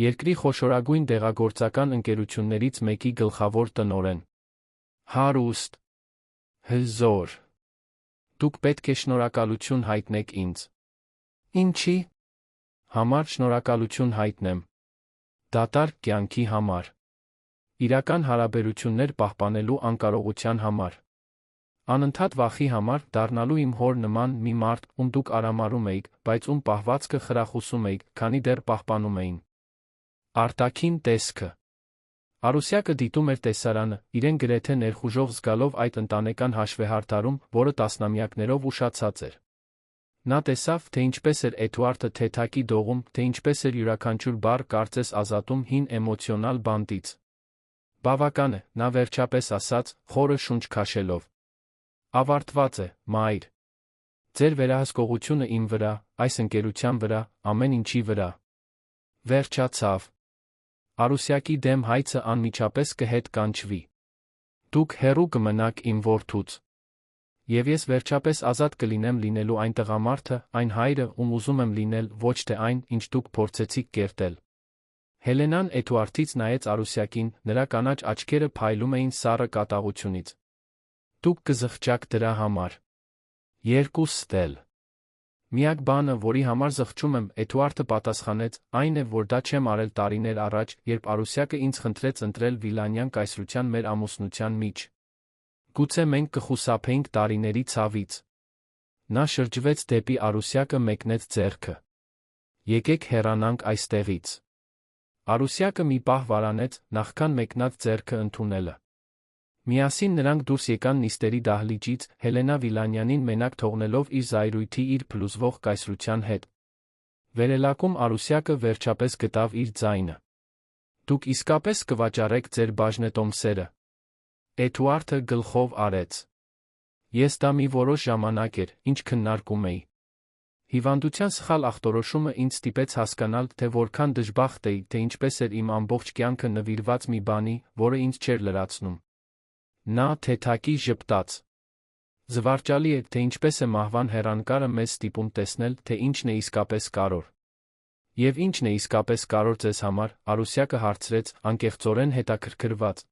Speaker 1: Երկրի խոշորագույն դեղագործական ընկերություններից մեկի գլխավոր տնօրեն։ Հարուստ։ Հզոր։ Դուք պետք է շնորհակալություն հայտնեք ինձ։ Ինչի՞։ Համար շնորհակալություն հայտնեմ։ Դատարկ կյանքի համար։ Իրական հարաբերություններ պահպանելու անկարողության համար։ Անընդհատ վախի համար, դառնալու իմ հոր նման մի մարդ, ում դուք արամարում էիք, բայց ում պահվածքը խրախուսում էիք, քանի դեռ պահպանում էին։ Արտաքին տեսքը։ Արուսյակը դիտում էր տեսարանը, իրեն գրեթե ներխուժող զգալով այդ ընտանեկան հաշվեհարդարում, որը տասնամյակներով ուշացած էր։ Նա տեսավ, թե ինչպես էր Էդուարդը թեթակի դողում, թե ինչպես էր յուրաքանչյուր բառ կարծես ազատում հին էմոցիոնալ բանտից։ Բավական է, նա վերջապես ասաց, խորը շունչ քաշելով։ Ավարտված է, մայր։ Ձեր վերահսկողությունը իմ վրա, այս ընկերության վրա, ամեն ինչի վրա։ Վերջացավ։ Արուսյակի դեմ հայցը անմիջապես կհետ կանչվի։ Դուք հեռու կմնաք իմ որդուց։ Եվ ես վերջապես ազատ կլինեմ լինելու այն տղամարդը, այն հայրը, ում ուզում եմ լինել, ոչ թե այն, ինչ դուք փորձեցիք կերտել։ Հելենան Էդուարդից նայեց Արուսյակին, նրա կանաչ աչքերը փայլում էին սառը կատաղությունից։ Դուք կզղջաք դրա համար։ Երկուստ էլ։ Միակ բանը, որի համար զղջում եմ, Էդուարդը պատասխանեց, այն է, որ դա չեմ արել տարիներ առաջ, երբ Արուսյակը ինձ խնդրեց ընտրել Վիլանյան կայսրության մեր ամուսնության միջ։ Գուցե մենք կխուսափեինք տարիների ցավից։ Նա շրջվեց դեպի Արուսյակը, մեկնեց ձեռքը։ Եկեք հեռանանք այստեղից։ Արուսյակը մի պահ վարանեց, նախքան մեկնած ձեռքը ընդունելը։ Միասին նրանք դուրս եկան նիստերի դահլիճից, Հելենա Վիլանյանին մենակ թողնելով իր զայրույթի իր փլուզվող կայսրության հետ։ Վերելակում Արուսյակը վերջապես գտավ իր ձայնը։ Դուք իսկապես կվաճառեք ձեր բաժնետոմսերը։ Էդուարդը գլխով արեց։ Ես դա մի որոշ ժամանակ էր, ինչ քննարկում էի։ Հիվանդության սխալ ախտորոշումը ինձ ստիպեց հասկանալ, թե որքան դժբախտ էի, թե ինչպես էր իմ ամբողջ կյանքը նվիրված մի բանի, որը ինձ չէր լրացնում։ Նա թեթակի ժպտաց։ Զվարճալի է, թե ինչպես է մահվան հեռանկարը մեզ ստիպում տեսնել, թե ինչն է իսկապես կարևոր։ Եվ ինչն է իսկապես կարևոր ձեզ համար, Արուսյակը հարցրեց, անկեղծորեն հետաքրքրված։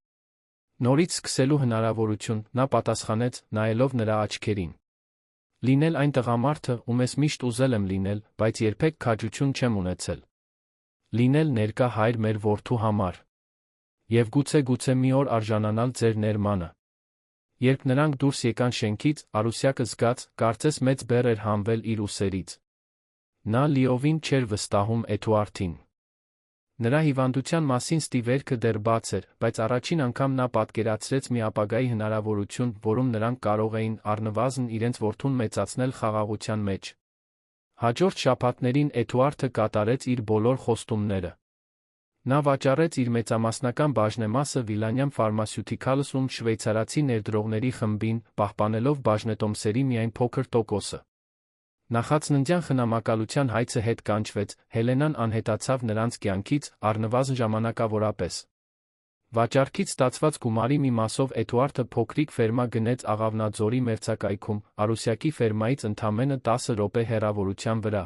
Speaker 1: Նորից սկսելու հնարավորություն, նա պատասխանեց, նայելով նրա աչքերին։ Լինել այն տղամարդը, ում ես միշտ ուզել եմ լինել, բայց երբեք քաջություն չեմ ունեցել։ Լինել ներկա հայր մեր որդու համար։ Եվ գուցե մի օր արժանանալ ձեր ներմանը։ Երբ նրանք դուրս եկան շենքից, Արուսյակը զգաց, կարծես մեծ բեռ էր հանվել իր ուսերից։ Նա լիովին չէր վստահում Էդուարդին։ Նրա հիվանդության մասին ստիվերքը դեռ բաց էր, բայց առաջին անգամ նա պատկերացրեց մի ապագայի հնարավորություն, որում նրանք կարող էին առնվազն իրենց որդուն մեծացնել խաղաղության մեջ։ Հաջորդ շաբաթներին Էդուարդը կատարեց իր բոլոր խոստումները։ Նա վաճառեց իր մեծամասնական բաժնեմասը Վիլանյան Ֆարմասյուտիքալսում շվեյցարացի ներդրողների խմբին, պահպանելով բաժնետոմսերի միայն փոքր տոկոսը։ Նախածննդյան խնամակալության հայցը հետ կանչվեց, Հելենան անհետացավ նրանց կյանքից, առնվազն ժամանակավորապես։ Վաճառքից ստացված գումարի մի մասով Էդուարդը փոքրիկ ֆերմա գնեց Աղավնաձորի մերձակայքում, Արուսյակի ֆերմայից ընդամենը 10 րոպե հեռավորության վրա։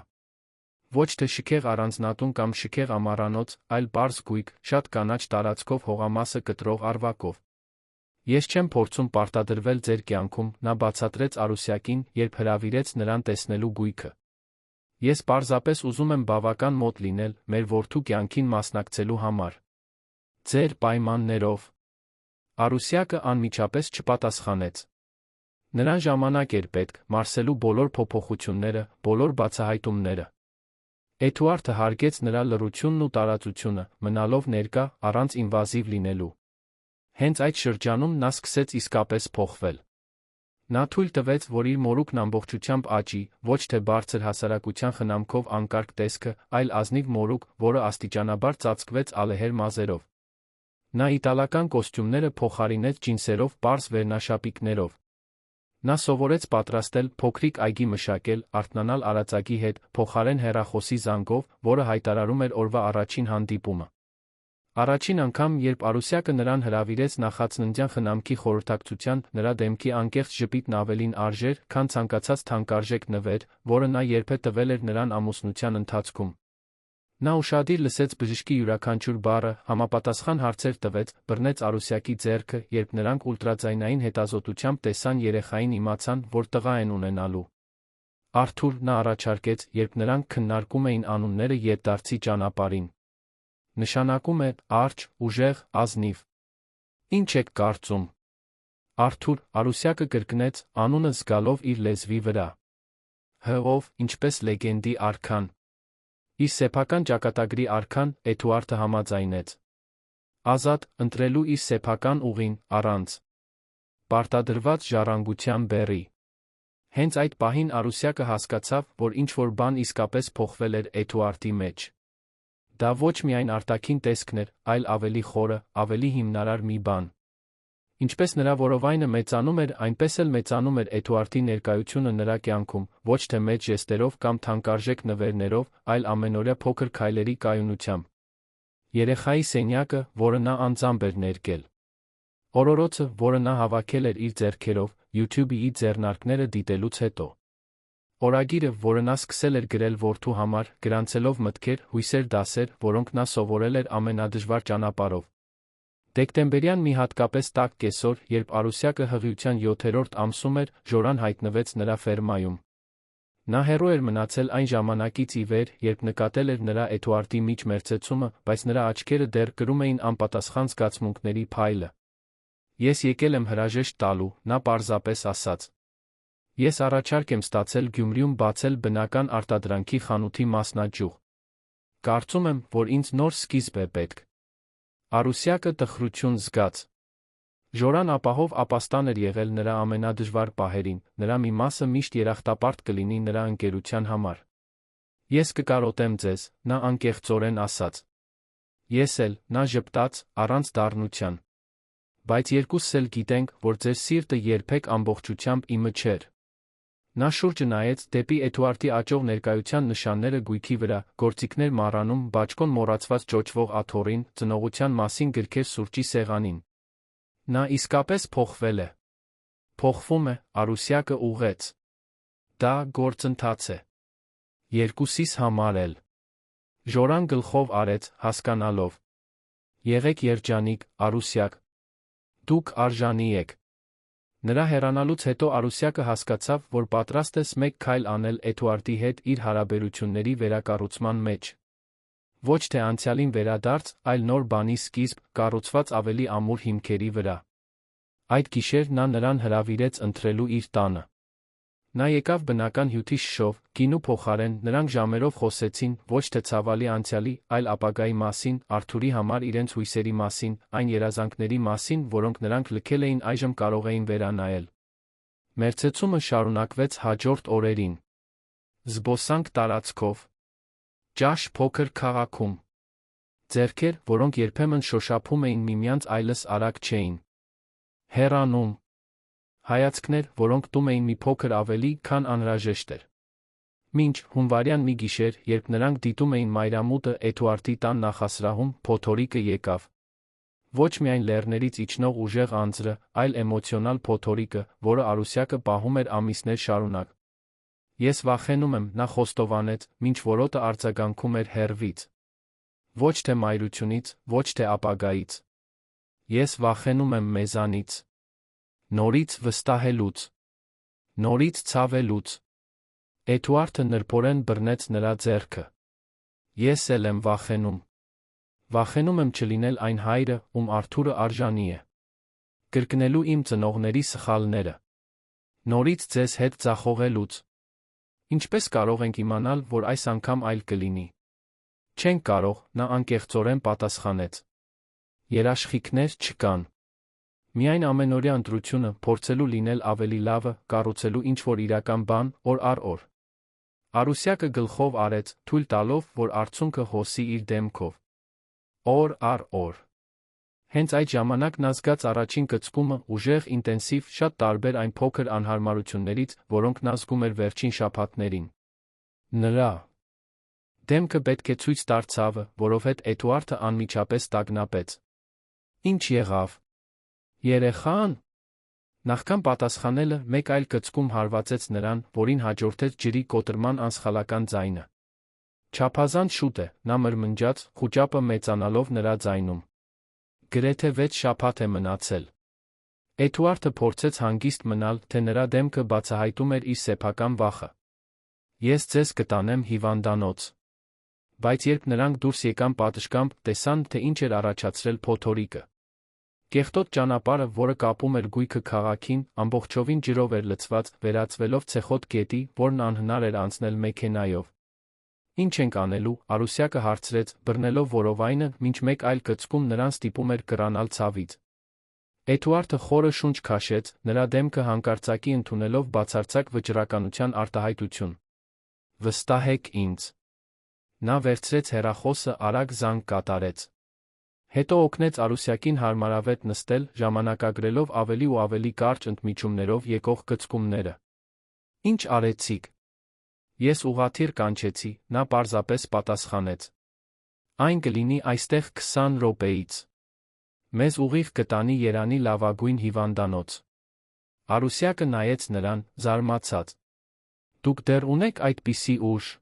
Speaker 1: Ոչ թե շքեղ առանձնատուն կամ շքեղ ամառանոց, այլ պարզ գույք, շատ կանաչ տարածքով հողամասը կտրող Արվակով։ Ես չեմ փորձում պարտադրվել ձեր կյանքում, նա բացատրեց Արուսյակին, երբ հրավիրեց նրան տեսնելու գույքը։ Ես պարզապես ուզում եմ բավական մոտ լինել, մեր որդու կյանքին մասնակցելու համար։ Ձեր պայմաններով։ Արուսյակը անմիջապես չպատասխանեց։ Նրան ժամանակ էր պետք, մարսելու բոլոր փոփոխությունները, բոլոր բացահայտումները։ Էդուարդը հարգեց նրա լռությունն ու տարածությունը, մնալով ներկա, առանց ինվազիվ լինելու։ Հենց այդ շրջանում նա սկսեց իսկապես փոխվել։ Նա թույլ տվեց, որ իր մորուքն ամբողջությամբ աճի, ոչ թե բարձր հասարակության խնամքով անկարգ տեսքը, այլ ազնիվ մորուք, որը աստիճանաբար ծածկվեց ալեհեր մազերով։ Նա իտալական կոստյումները փոխարինեց ջինսերով պարզ վերնաշապիկներով։ Նա սովորեց պատրաստել, փոքրիկ այգի մշակել, արթնանալ արածակի հետ, փոխարեն հեռախոսի զանգով, որը հայտարարում էր օրվա առաջին հանդիպումը։ Առաջին անգամ, երբ Արուսյակը նրան հրավիրեց նախածննդյան խնամքի խորհրդակցության, նրա դեմքի անկեղծ ժպիտն ավելին արժեր, քան ցանկացած թանկարժեք նվեր, որը նա երբեք տվել էր նրան ամուսնության ընթացքում։ Նա ուշադիր լսեց բժշկի յուրաքանչյուր բառը, համապատասխան հարցեր տվեց, բռնեց Արուսյակի ձեռքը, երբ նրանք ուլտրաձայնային հետազոտությամբ տեսան երեխային իմացան, որ տղա են ունենալու։ Արթուր, նա առաջարկեց, երբ նրանք քննարկում էին անունները ետդարձի ճանապարհին։ Նշանակում է արջ, ուժեղ, ազնիվ։ Ինչ եք կարծում։ Արթուր, Արուսյակը կրկնեց, անունը զգալով իր լեզվի վրա։ Հ-ով, ինչպես լեգենդի արքան։ Իր սեփական ճակատագրի արքան, Էդուարդը համաձայնեց։ Ազատ, ընտրելու իր սեփական ուղին, առանց պարտադրված ժառանգության բեռի։ Հենց այդ պահին Արուսյակը հասկացավ, որ ինչ-որ բան իսկապես փոխվել էր Էդուարդի մեջ։ Դա ոչ միայն արտաքին տեսքն էր, այլ ավելի խորը, ավելի հիմնարար մի բան։ Ինչպես նրա որովայնը մեծանում էր, այնպես էլ մեծանում էր Էդուարդի ներկայությունը նրա կյանքում, ոչ թե մեծ ժեստերով կամ թանկարժեք նվերներով, այլ ամենօրյա փոքր քայլերի կայունությամբ։ Երեխայի սենյակը, որը նա անձամբ էր ներկել։ Օրորոցը, որը նա հավաքել էր իր ձեռքերով, YouTube-ի ձեռնարկները դիտելուց հետո։ Օրագիրը, որը նա սկսել էր գրել որդու համար, գրանցելով մտքեր, հույսեր, դասեր, որոնք նա սովորել էր ամենադժվար ճանապարհով։ Դեկտեմբերյան մի հատկապես տաք կեսօր, երբ Արուսյակը հղիության 7-րդ ամսում էր, Ժորան հայտնվեց նրա ֆերմայում։ Նա հեռու էր մնացել այն ժամանակից ի վեր, երբ նկատել էր նրա Էդուարդի միջ մերձեցումը, բայց նրա աչքերը դեռ կրում էին անպատասխան զգացմունքների փայլը։ Ես եկել եմ հրաժեշտ տալու, նա պարզապես ասաց։ Ես առաջարկ եմ ստացել Գյումրիում բացել բնական արտադրանքի խանութի մասնաճյուղ։ Կարծում եմ, որ ինձ նոր սկիզբ է պետք։ Արուսյակը տխրություն զգաց։ Ժորան ապահով ապաստան էր եղել նրա ամենադժվար պահերին, նրա մի մասը միշտ երախտապարտ կլինի նրա ընկերության համար։ Ես կկարոտեմ ձեզ, նա անկեղծորեն ասաց։ Ես էլ, նա ժպտաց, առանց դառնության։ Բայց երկուսս էլ գիտենք, որ ձեր սիրտը երբեք ամբողջությամբ իմը չէր։ Նա շուրջը նայեց դեպի Էդուարդի աճող ներկայության նշանները գույքի վրա, գործիքներ մառանում, բաճկոն մոռացված ճոճվող աթոռին, ծնողության մասին գրքեր սուրճի սեղանին։ Նա իսկապես փոխվել է։ Փոխվում է, Արուսյակը ուղղեց։ Դա գործընթաց է։ Երկուսիս համար էլ։ Ժորան գլխով արեց, հասկանալով։ Եղեք երջանիկ, Արուսյակ։ Դուք արժանի եք։ Նրա հեռանալուց հետո Արուսյակը հասկացավ, որ պատրաստ է մեկ քայլ անել Էդուարդի հետ իր հարաբերությունների վերակառուցման մեջ։ Ոչ թե անցյալին վերադարձ, այլ նոր բանի սկիզբ, կառուցված ավելի ամուր հիմքերի վրա։ Այդ գիշեր նա նրան հրավիրեց ընթրելու իր տանը։ Նա եկավ բնական հյութի շշով, գինու փոխարեն, նրանք ժամերով խոսեցին, ոչ թե ցավալի անցյալի, այլ ապագայի մասին, Արթուրի համար իրենց հույսերի մասին, այն երազանքների մասին, որոնք նրանք լքել էին այժմ կարող էին վերանայել։ Մերձեցումը շարունակվեց հաջորդ օրերին։ Զբոսանք տարածքով։ Ճաշ փոքր քաղաքում։ Ձեռքեր, որոնք երբեմն շոշափում էին միմյանց, այլս արագ չէին հեռանում։ Հայացքներ, որոնք տում էին մի փոքր ավելի, քան անհրաժեշտ էր։ Մինչ հունվարյան մի գիշեր, երբ նրանք դիտում էին մայրամուտը Էդուարդի տան նախասրահում, փոթորիկը եկավ։ Ոչ միայն լեռներից իջնող ուժեղ անձրը, այլ էմոցիոնալ փոթորիկը, որը Արուսյակը պահում էր ամիսներ շարունակ։ Ես վախենում եմ, նա խոստովանեց, մինչ որոտը արձագանքում էր հեռվից։ Ոչ թե մայրությունից, ոչ թե ապագայից։ Ես վախենում եմ մեզանից։ Նորից վստահելուց։ Նորից ցավելուց։ Էդուարդը նրբորեն բռնեց նրա ձեռքը։ Ես էլ եմ վախենում։ Վախենում եմ չլինել այն հայրը, ում Արթուրը արժանի է։ Կրկնելու իմ ծնողների սխալները։ Նորից ձեզ հետ ձախողելուց։ Ինչպես կարող ենք իմանալ, որ այս անգամ այլ կլինի։ Չենք կարող, նա անկեղծորեն պատասխանեց։ Երաշխիքներ չկան։ Միայն ամենօրյա ընտրությունը, փորձելու լինել ավելի լավը, կառուցելու ինչ-որ իրական բան, օր առ օր։ Արուսյակը գլխով արեց, թույլ տալով, որ արդյունքը հոսի իր դեմքով։ Օր առ օր։ Հենց այդ ժամանակ նա զգաց առաջին կծկումը, ուժեղ, ինտենսիվ, շատ տարբեր այն փոքր անհարմարություններից, որոնք նա զգում էր վերջին շաբաթներին։ Նրա դեմքը պետք է ցույց տար ցավը, որովհետև Էդուարդը անմիջապես տագնապեց։ Ինչ եղավ։ Երեխան։ Նախքան պատասխանելը, մեկ այլ կծկում հարվածեց նրան, որին հաջորդեց ջրի կոտրման անսխալական ձայնը։ Չափազանց շուտ է, նա մրմնջաց, խուճապը մեծանալով նրա ձայնում։ Գրեթե 6 շաբաթ է մնացել։ Էդուարդը փորձեց հանգիստ մնալ, թե նրա դեմքը բացահայտում էր իր սեփական վախը։ Ես ձեզ կտանեմ հիվանդանոց։ Բայց երբ նրանք դուրս եկան պատշգամբ, տեսան, թե ինչ էր առաջացրել փոթորիկը։ Կեղտոտ ճանապարհը, որը կապում էր գույքը քաղաքին, ամբողջովին ջրով էր լցված, վերածվելով ցեխոտ գետի, որն անհնար էր անցնել մեքենայով։ Ինչ ենք անելու, Արուսյակը հարցրեց, բռնելով որովայնը, մինչ մեկ այլ կծկում նրան ստիպում էր կռանալ ցավից։ Էդուարդը խորը շունչ քաշեց, նրա դեմքը հանկարծակի ընդունելով բացարձակ վճռականության արտահայտություն։ Վստահեք ինձ։ Նա վերցրեց հեռախոսը, արագ զանգ կատարեց։ Հետո օգնեց Արուսյակին հարմարավետ նստել, ժամանակագրելով ավելի ու ավելի կարճ ընդմիջումներով եկող կծկումները։ Ինչ արեցիք։ Ես ուղղաթիռ կանչեցի, նա պարզապես պատասխանեց։ Այն կլինի այստեղ 20 րոպեից։ Մեզ ուղիղ կտանի Երանի լավագույն հիվանդանոց։ Արուսյակը նայեց նրան, զարմացած։ Դուք դեռ ունեք այդպիսի ուժ։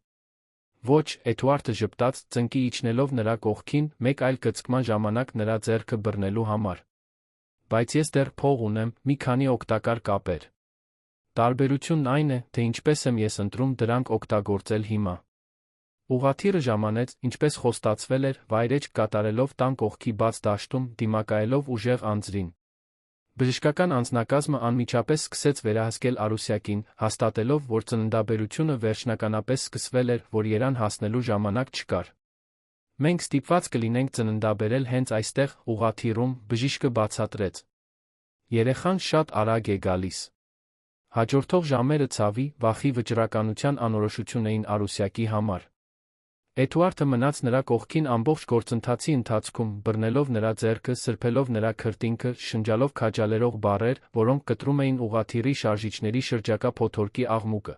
Speaker 1: Ոչ, Էդուարդը ժպտաց, ծնկի իջնելով նրա կողքին, մեկ այլ կծկման ժամանակ նրա ձեռքը բռնելու համար։ Բայց ես դեռ փող ունեմ, մի քանի օգտակար կապեր։ Տարբերությունն այն է, թե ինչպես եմ ես ընտրում դրանք օգտագործել հիմա։ Ուղղաթիռը ժամանեց, ինչպես խոստացվել էր, վայրէջք կատարելով տան կողքի բաց դաշտում, դիմակայելով ուժեղ անձրին։ Բժշկական անձնակազմը անմիջապես սկսեց վերահսկել Արուսյակին, հաստատելով, որ ծննդաբերությունը վերջնականապես սկսվել էր, որ Երան հասնելու ժամանակ չկար։ Մենք ստիպված կլինենք ծննդաբերել հենց այստեղ, ուղղաթիռում, բժիշկը բացատրեց։ Երեխան շատ արագ է գալիս։ Հաջորդող ժամերը ցավի, վախի, վճռականության անորոշություն էին Արուսյակի համար։ Էդուարդը մնաց նրա կողքին ամբողջ գործընթացի ընթացքում, բռնելով նրա ձեռքը, սրբելով նրա քրտինքը, շնջալով քաջալերող բառեր, որոնք կտրում էին ուղղաթիռի շարժիչների շրջակա փոթորկի աղմուկը։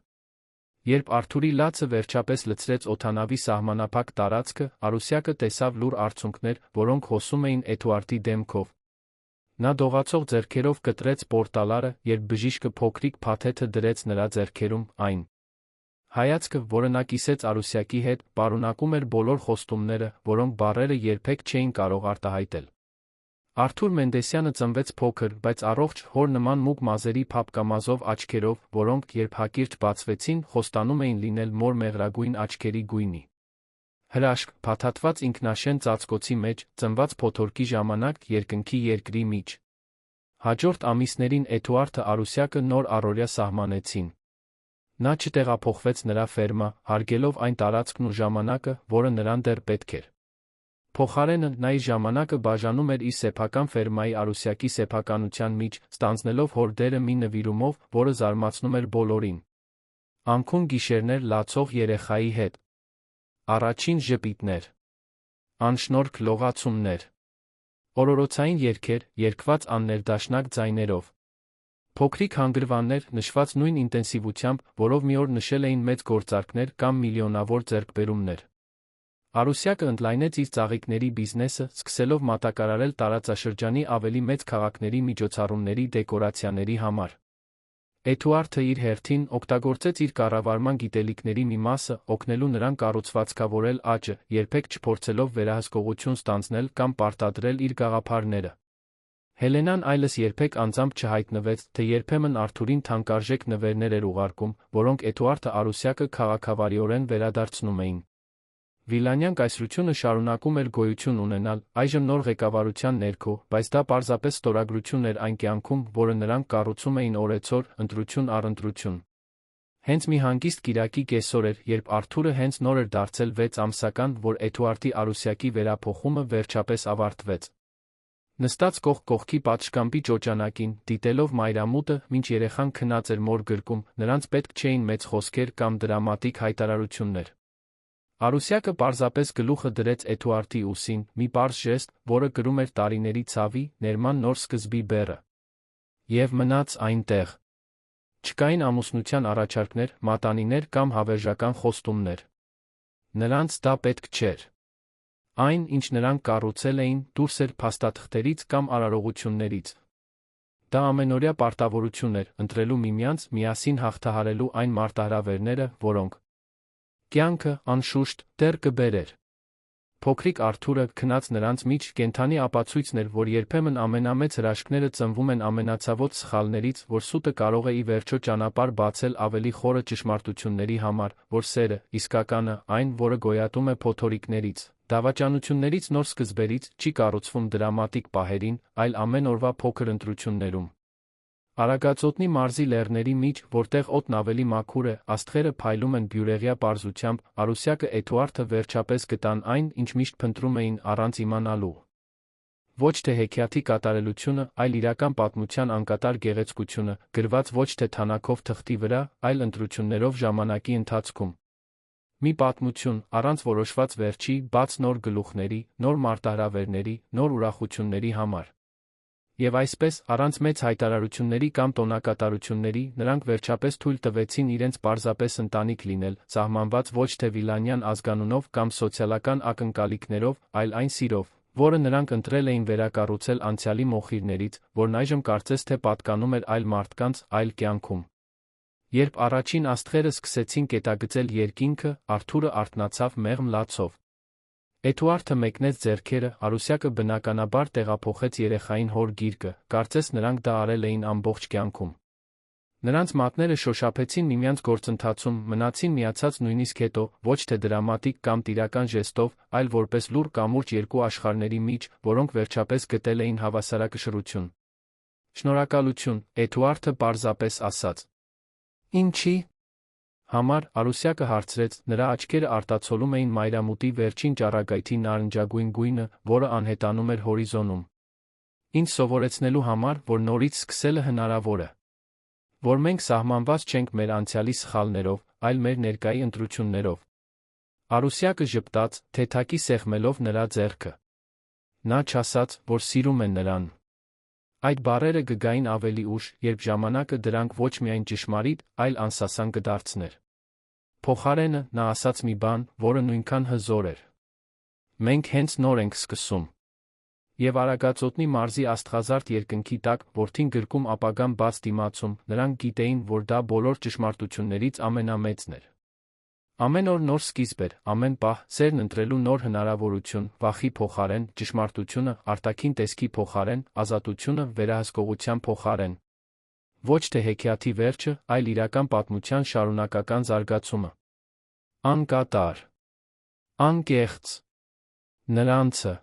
Speaker 1: Երբ Արթուրի լացը վերջապես լցրեց օդանավի սահմանափակ տարածքը, Արուսյակը տեսավ լուռ արցունքներ, որոնք հոսում էին Էդուարդի դեմքով։ Նա դողացող ձեռքերով կտրեց պորտալարը, երբ բժիշկը փոքրիկ փաթեթը դրեց նրա ձեռքերում, այն հայացքը, որը նա կիսեց Արուսյակի հետ, պարունակում էր բոլոր խոստումները, որոնք բառերը երբեք չէին կարող արտահայտել։ Արթուր Մենդեսյանը ծնվեց փոքր, բայց առողջ, հոր նման մուգ մազերի փափկամազով աչքերով, որոնք, երբ հակիրճ բացվեցին, խոստանում էին լինել մոր մեղրագույն աչքերի գույնի։ Հրաշք, փաթաթված ինքնաշեն ծածկոցի մեջ, ծնված փոթորկի ժամանակ, երկնքի երկրի միջ։ Հաջորդ ամիսներին Էդուարդը Արուսյակը նոր առօրյա սահմանեցին։ Նա չտեղափոխվեց նրա ֆերմա, հարգելով այն տարածքն ու ժամանակը, որը նրան դեռ պետք էր։ Փոխարենը, նա իր ժամանակը բաժանում էր իր սեփական ֆերմայի Արուսյակի սեփականության մեջ, ստանձնելով հոր դերը մի նվիրումով, որը զարմացնում էր բոլորին։ Անքուն գիշերներ լացող երեխայի հետ։ Առաջին ժպիտներ։ Անշնորհք լողացումներ։ Օրորոցային երգեր, երգված աններդաշնակ ձայներով։ Փոքրիկ հանգրվաններ, նշված նույն ինտենսիվությամբ, որով մի օր նշել էին մեծ գործարքներ կամ միլիոնավոր ձեռքբերումներ։ Արուսյակը ընդլայնեց իր ծաղիկների բիզնեսը, սկսելով մատակարարել տարածաշրջանի ավելի մեծ քաղաքների միջոցառումների դեկորացիաների համար։ Էդուարդը իր հերթին օգտագործեց իր կառավարման գիտելիքների մի մասը, օգնելու նրան կառուցվածքավորել աճը, երբեք չփորձելով վերահսկողություն ստանձնել կամ պարտադրել իր գաղափարները։ Հելենան այլս երբեք անձամբ չհայտնվեց, թե երբեմն Արթուրին թանկարժեք նվերներ էր ուղարկում, որոնք Էդուարդը Արուսյակը քաղաքավարիորեն վերադարձնում էին։ Վիլանյան կայսրությունը շարունակում էր գոյություն ունենալ, այժմ նոր ղեկավարության ներքո, բայց դա պարզապես ստորագրություն էր այն կյանքում, որը նրանք կառուցում էին օրեցօր, ընտրություն առ ընտրություն։ Հենց մի հանգիստ կիրակի կեսօր էր, երբ Արթուրը հենց նոր էր դարձել 6 ամսական, որ Էդուարդի Արուսյակի վերափոխումը վերջապես ավարտվեց։ Նստած կողք կողքի պատշգամբի ճոճանակին, դիտելով մայրամուտը, մինչ երեխան քնած էր մոր գրկում, նրանց պետք չէին մեծ խոսքեր կամ դրամատիկ հայտարարություններ։ Արուսյակը պարզապես գլուխը դրեց Էդուարդի ուսին, մի պարզ ժեստ, որը կրում էր տարիների ցավի, ներման նոր սկզբի բեռը։ Եվ մնաց այնտեղ։ Չկային ամուսնության առաջարկներ, մատանիներ կամ հավերժական խոստումներ։ Նրանց դա պետք չէր։ Այն, ինչ նրանք կառուցել էին, դուրս էր փաստաթղթերից կամ արարողություններից։ Դա ամենօրյա պարտավորություն էր, ընտրելու միմյանց, միասին հաղթահարելու այն մարտահրավերները, որոնք կյանքը, անշուշտ, դեռ կբերեր։ Փոքրիկ Արթուրը, քնած նրանց միջ, կենդանի ապացույցն էր, որ երբեմն ամենամեծ հրաշքները ծնվում են ամենացավոտ սխալներից, որ սուտը կարող է ի վերջո ճանապարհ բացել ավելի խորը ճշմարտությունների համար, որ սերը, իսկականը, այն, որը գոյատում է փոթորիկներից, դավաճանություններից նոր սկզբերից, չի կառուցվում դրամատիկ պահերին, այլ ամեն օրվա փոքր ընտրություններում։ Արագածոտնի մարզի լեռների մեջ, որտեղ օդն ավելի մաքուր է, աստղերը փայլում են բյուրեղյա պարզությամբ, Արուսյակը Էդուարդը վերջապես գտան այն, ինչ միշտ փնտրում էին առանց իմանալու։ Ոչ թե հեքիաթի կատարելությունը, այլ իրական պատմության անկատար գեղեցկությունը, գրված ոչ թե թանաքով թղթի վրա, այլ ընտրություններով ժամանակի ընթացքում։ Մի պատմություն, առանց որոշված վերջի, բաց նոր գլուխների, նոր մարտահրավերների, նոր ուրախությունների համար։ Եվ այսպես, առանց մեծ հայտարարությունների կամ տոնակատարությունների, նրանք վերջապես թույլ տվեցին իրենց պարզապես ընտանիք լինել, սահմանված ոչ թե վիլանյան ազգանունով կամ սոցիալական ակնկալիքներով, այլ այն սիրով, որը նրանք ընտրել էին վերակառուցել անցյալի մոխիրներից, որն այժմ կարծես թե պատկանում էր այլ մարդկանց, այլ կյանքում։ Երբ առաջին աստղերը սկսեցին կետագծել երկինքը, Արթուրը արթնացավ մեղմ լացով։ Էդուարդը մեկնեց ձեռքերը, Արուսյակը բնականաբար տեղափոխեց երեխային հոր գիրկը, կարծես նրանք դա արել էին ամբողջ կյանքում։ Նրանց մատները շոշափեցին միմյանց գործընթացում, մնացին միացած նույնիսկ հետո, ոչ թե դրամատիկ կամ տիրական ժեստով, այլ որպես լուռ կամուրջ երկու աշխարհների միջ, որոնք վերջապես գտել էին հավասարակշռություն։ Շնորհակալություն, Էդուարդը պարզապես ասաց։ Ինչի՞ համար, Արուսյակը հարցրեց, նրա աչքերը արտացոլում էին մայրամուտի վերջին ճառագայթի նարնջագույն գույնը, որը անհետանում էր հորիզոնում։ Ինձ սովորեցնելու համար, որ նորից սկսելը հնարավոր է։ Որ մենք սահմանված չենք մեր անցյալի սխալներով, այլ մեր ներկայի ընտրություններով։ Արուսյակը ժպտաց, թեթակի սեղմելով նրա ձեռքը։ Նա չասաց, որ սիրում է նրան։ Այդ բառերը կգային ավելի ուշ, երբ ժամանակը դրանք ոչ միայն ճշմարիտ, այլ անսասան կդարձներ։ Փոխարենը, նա ասաց մի բան, որը նույնքան հզոր էր։ Մենք հենց նոր ենք սկսում։ Եվ Արագածոտնի մարզի աստղազարդ երկնքի տակ, որդին գրկում ապագան բաց դիմացում, նրանք գիտեին, որ դա բոլոր ճշմարտություններից ամենամեծն էր։ Ամեն օր նոր սկիզբ էր, ամեն պահ, սերն ընտրելու նոր հնարավորություն, վախի փոխարեն, ճշմարտությունը, արտաքին տեսքի փոխարեն, ազատությունը, վերահսկողության փոխարեն։ Ոչ թե հեքիաթի վերջը, այլ իրական պատմության շարունակական զարգացումը։ Անկատար։ Անկեղծ։ Նրանցը։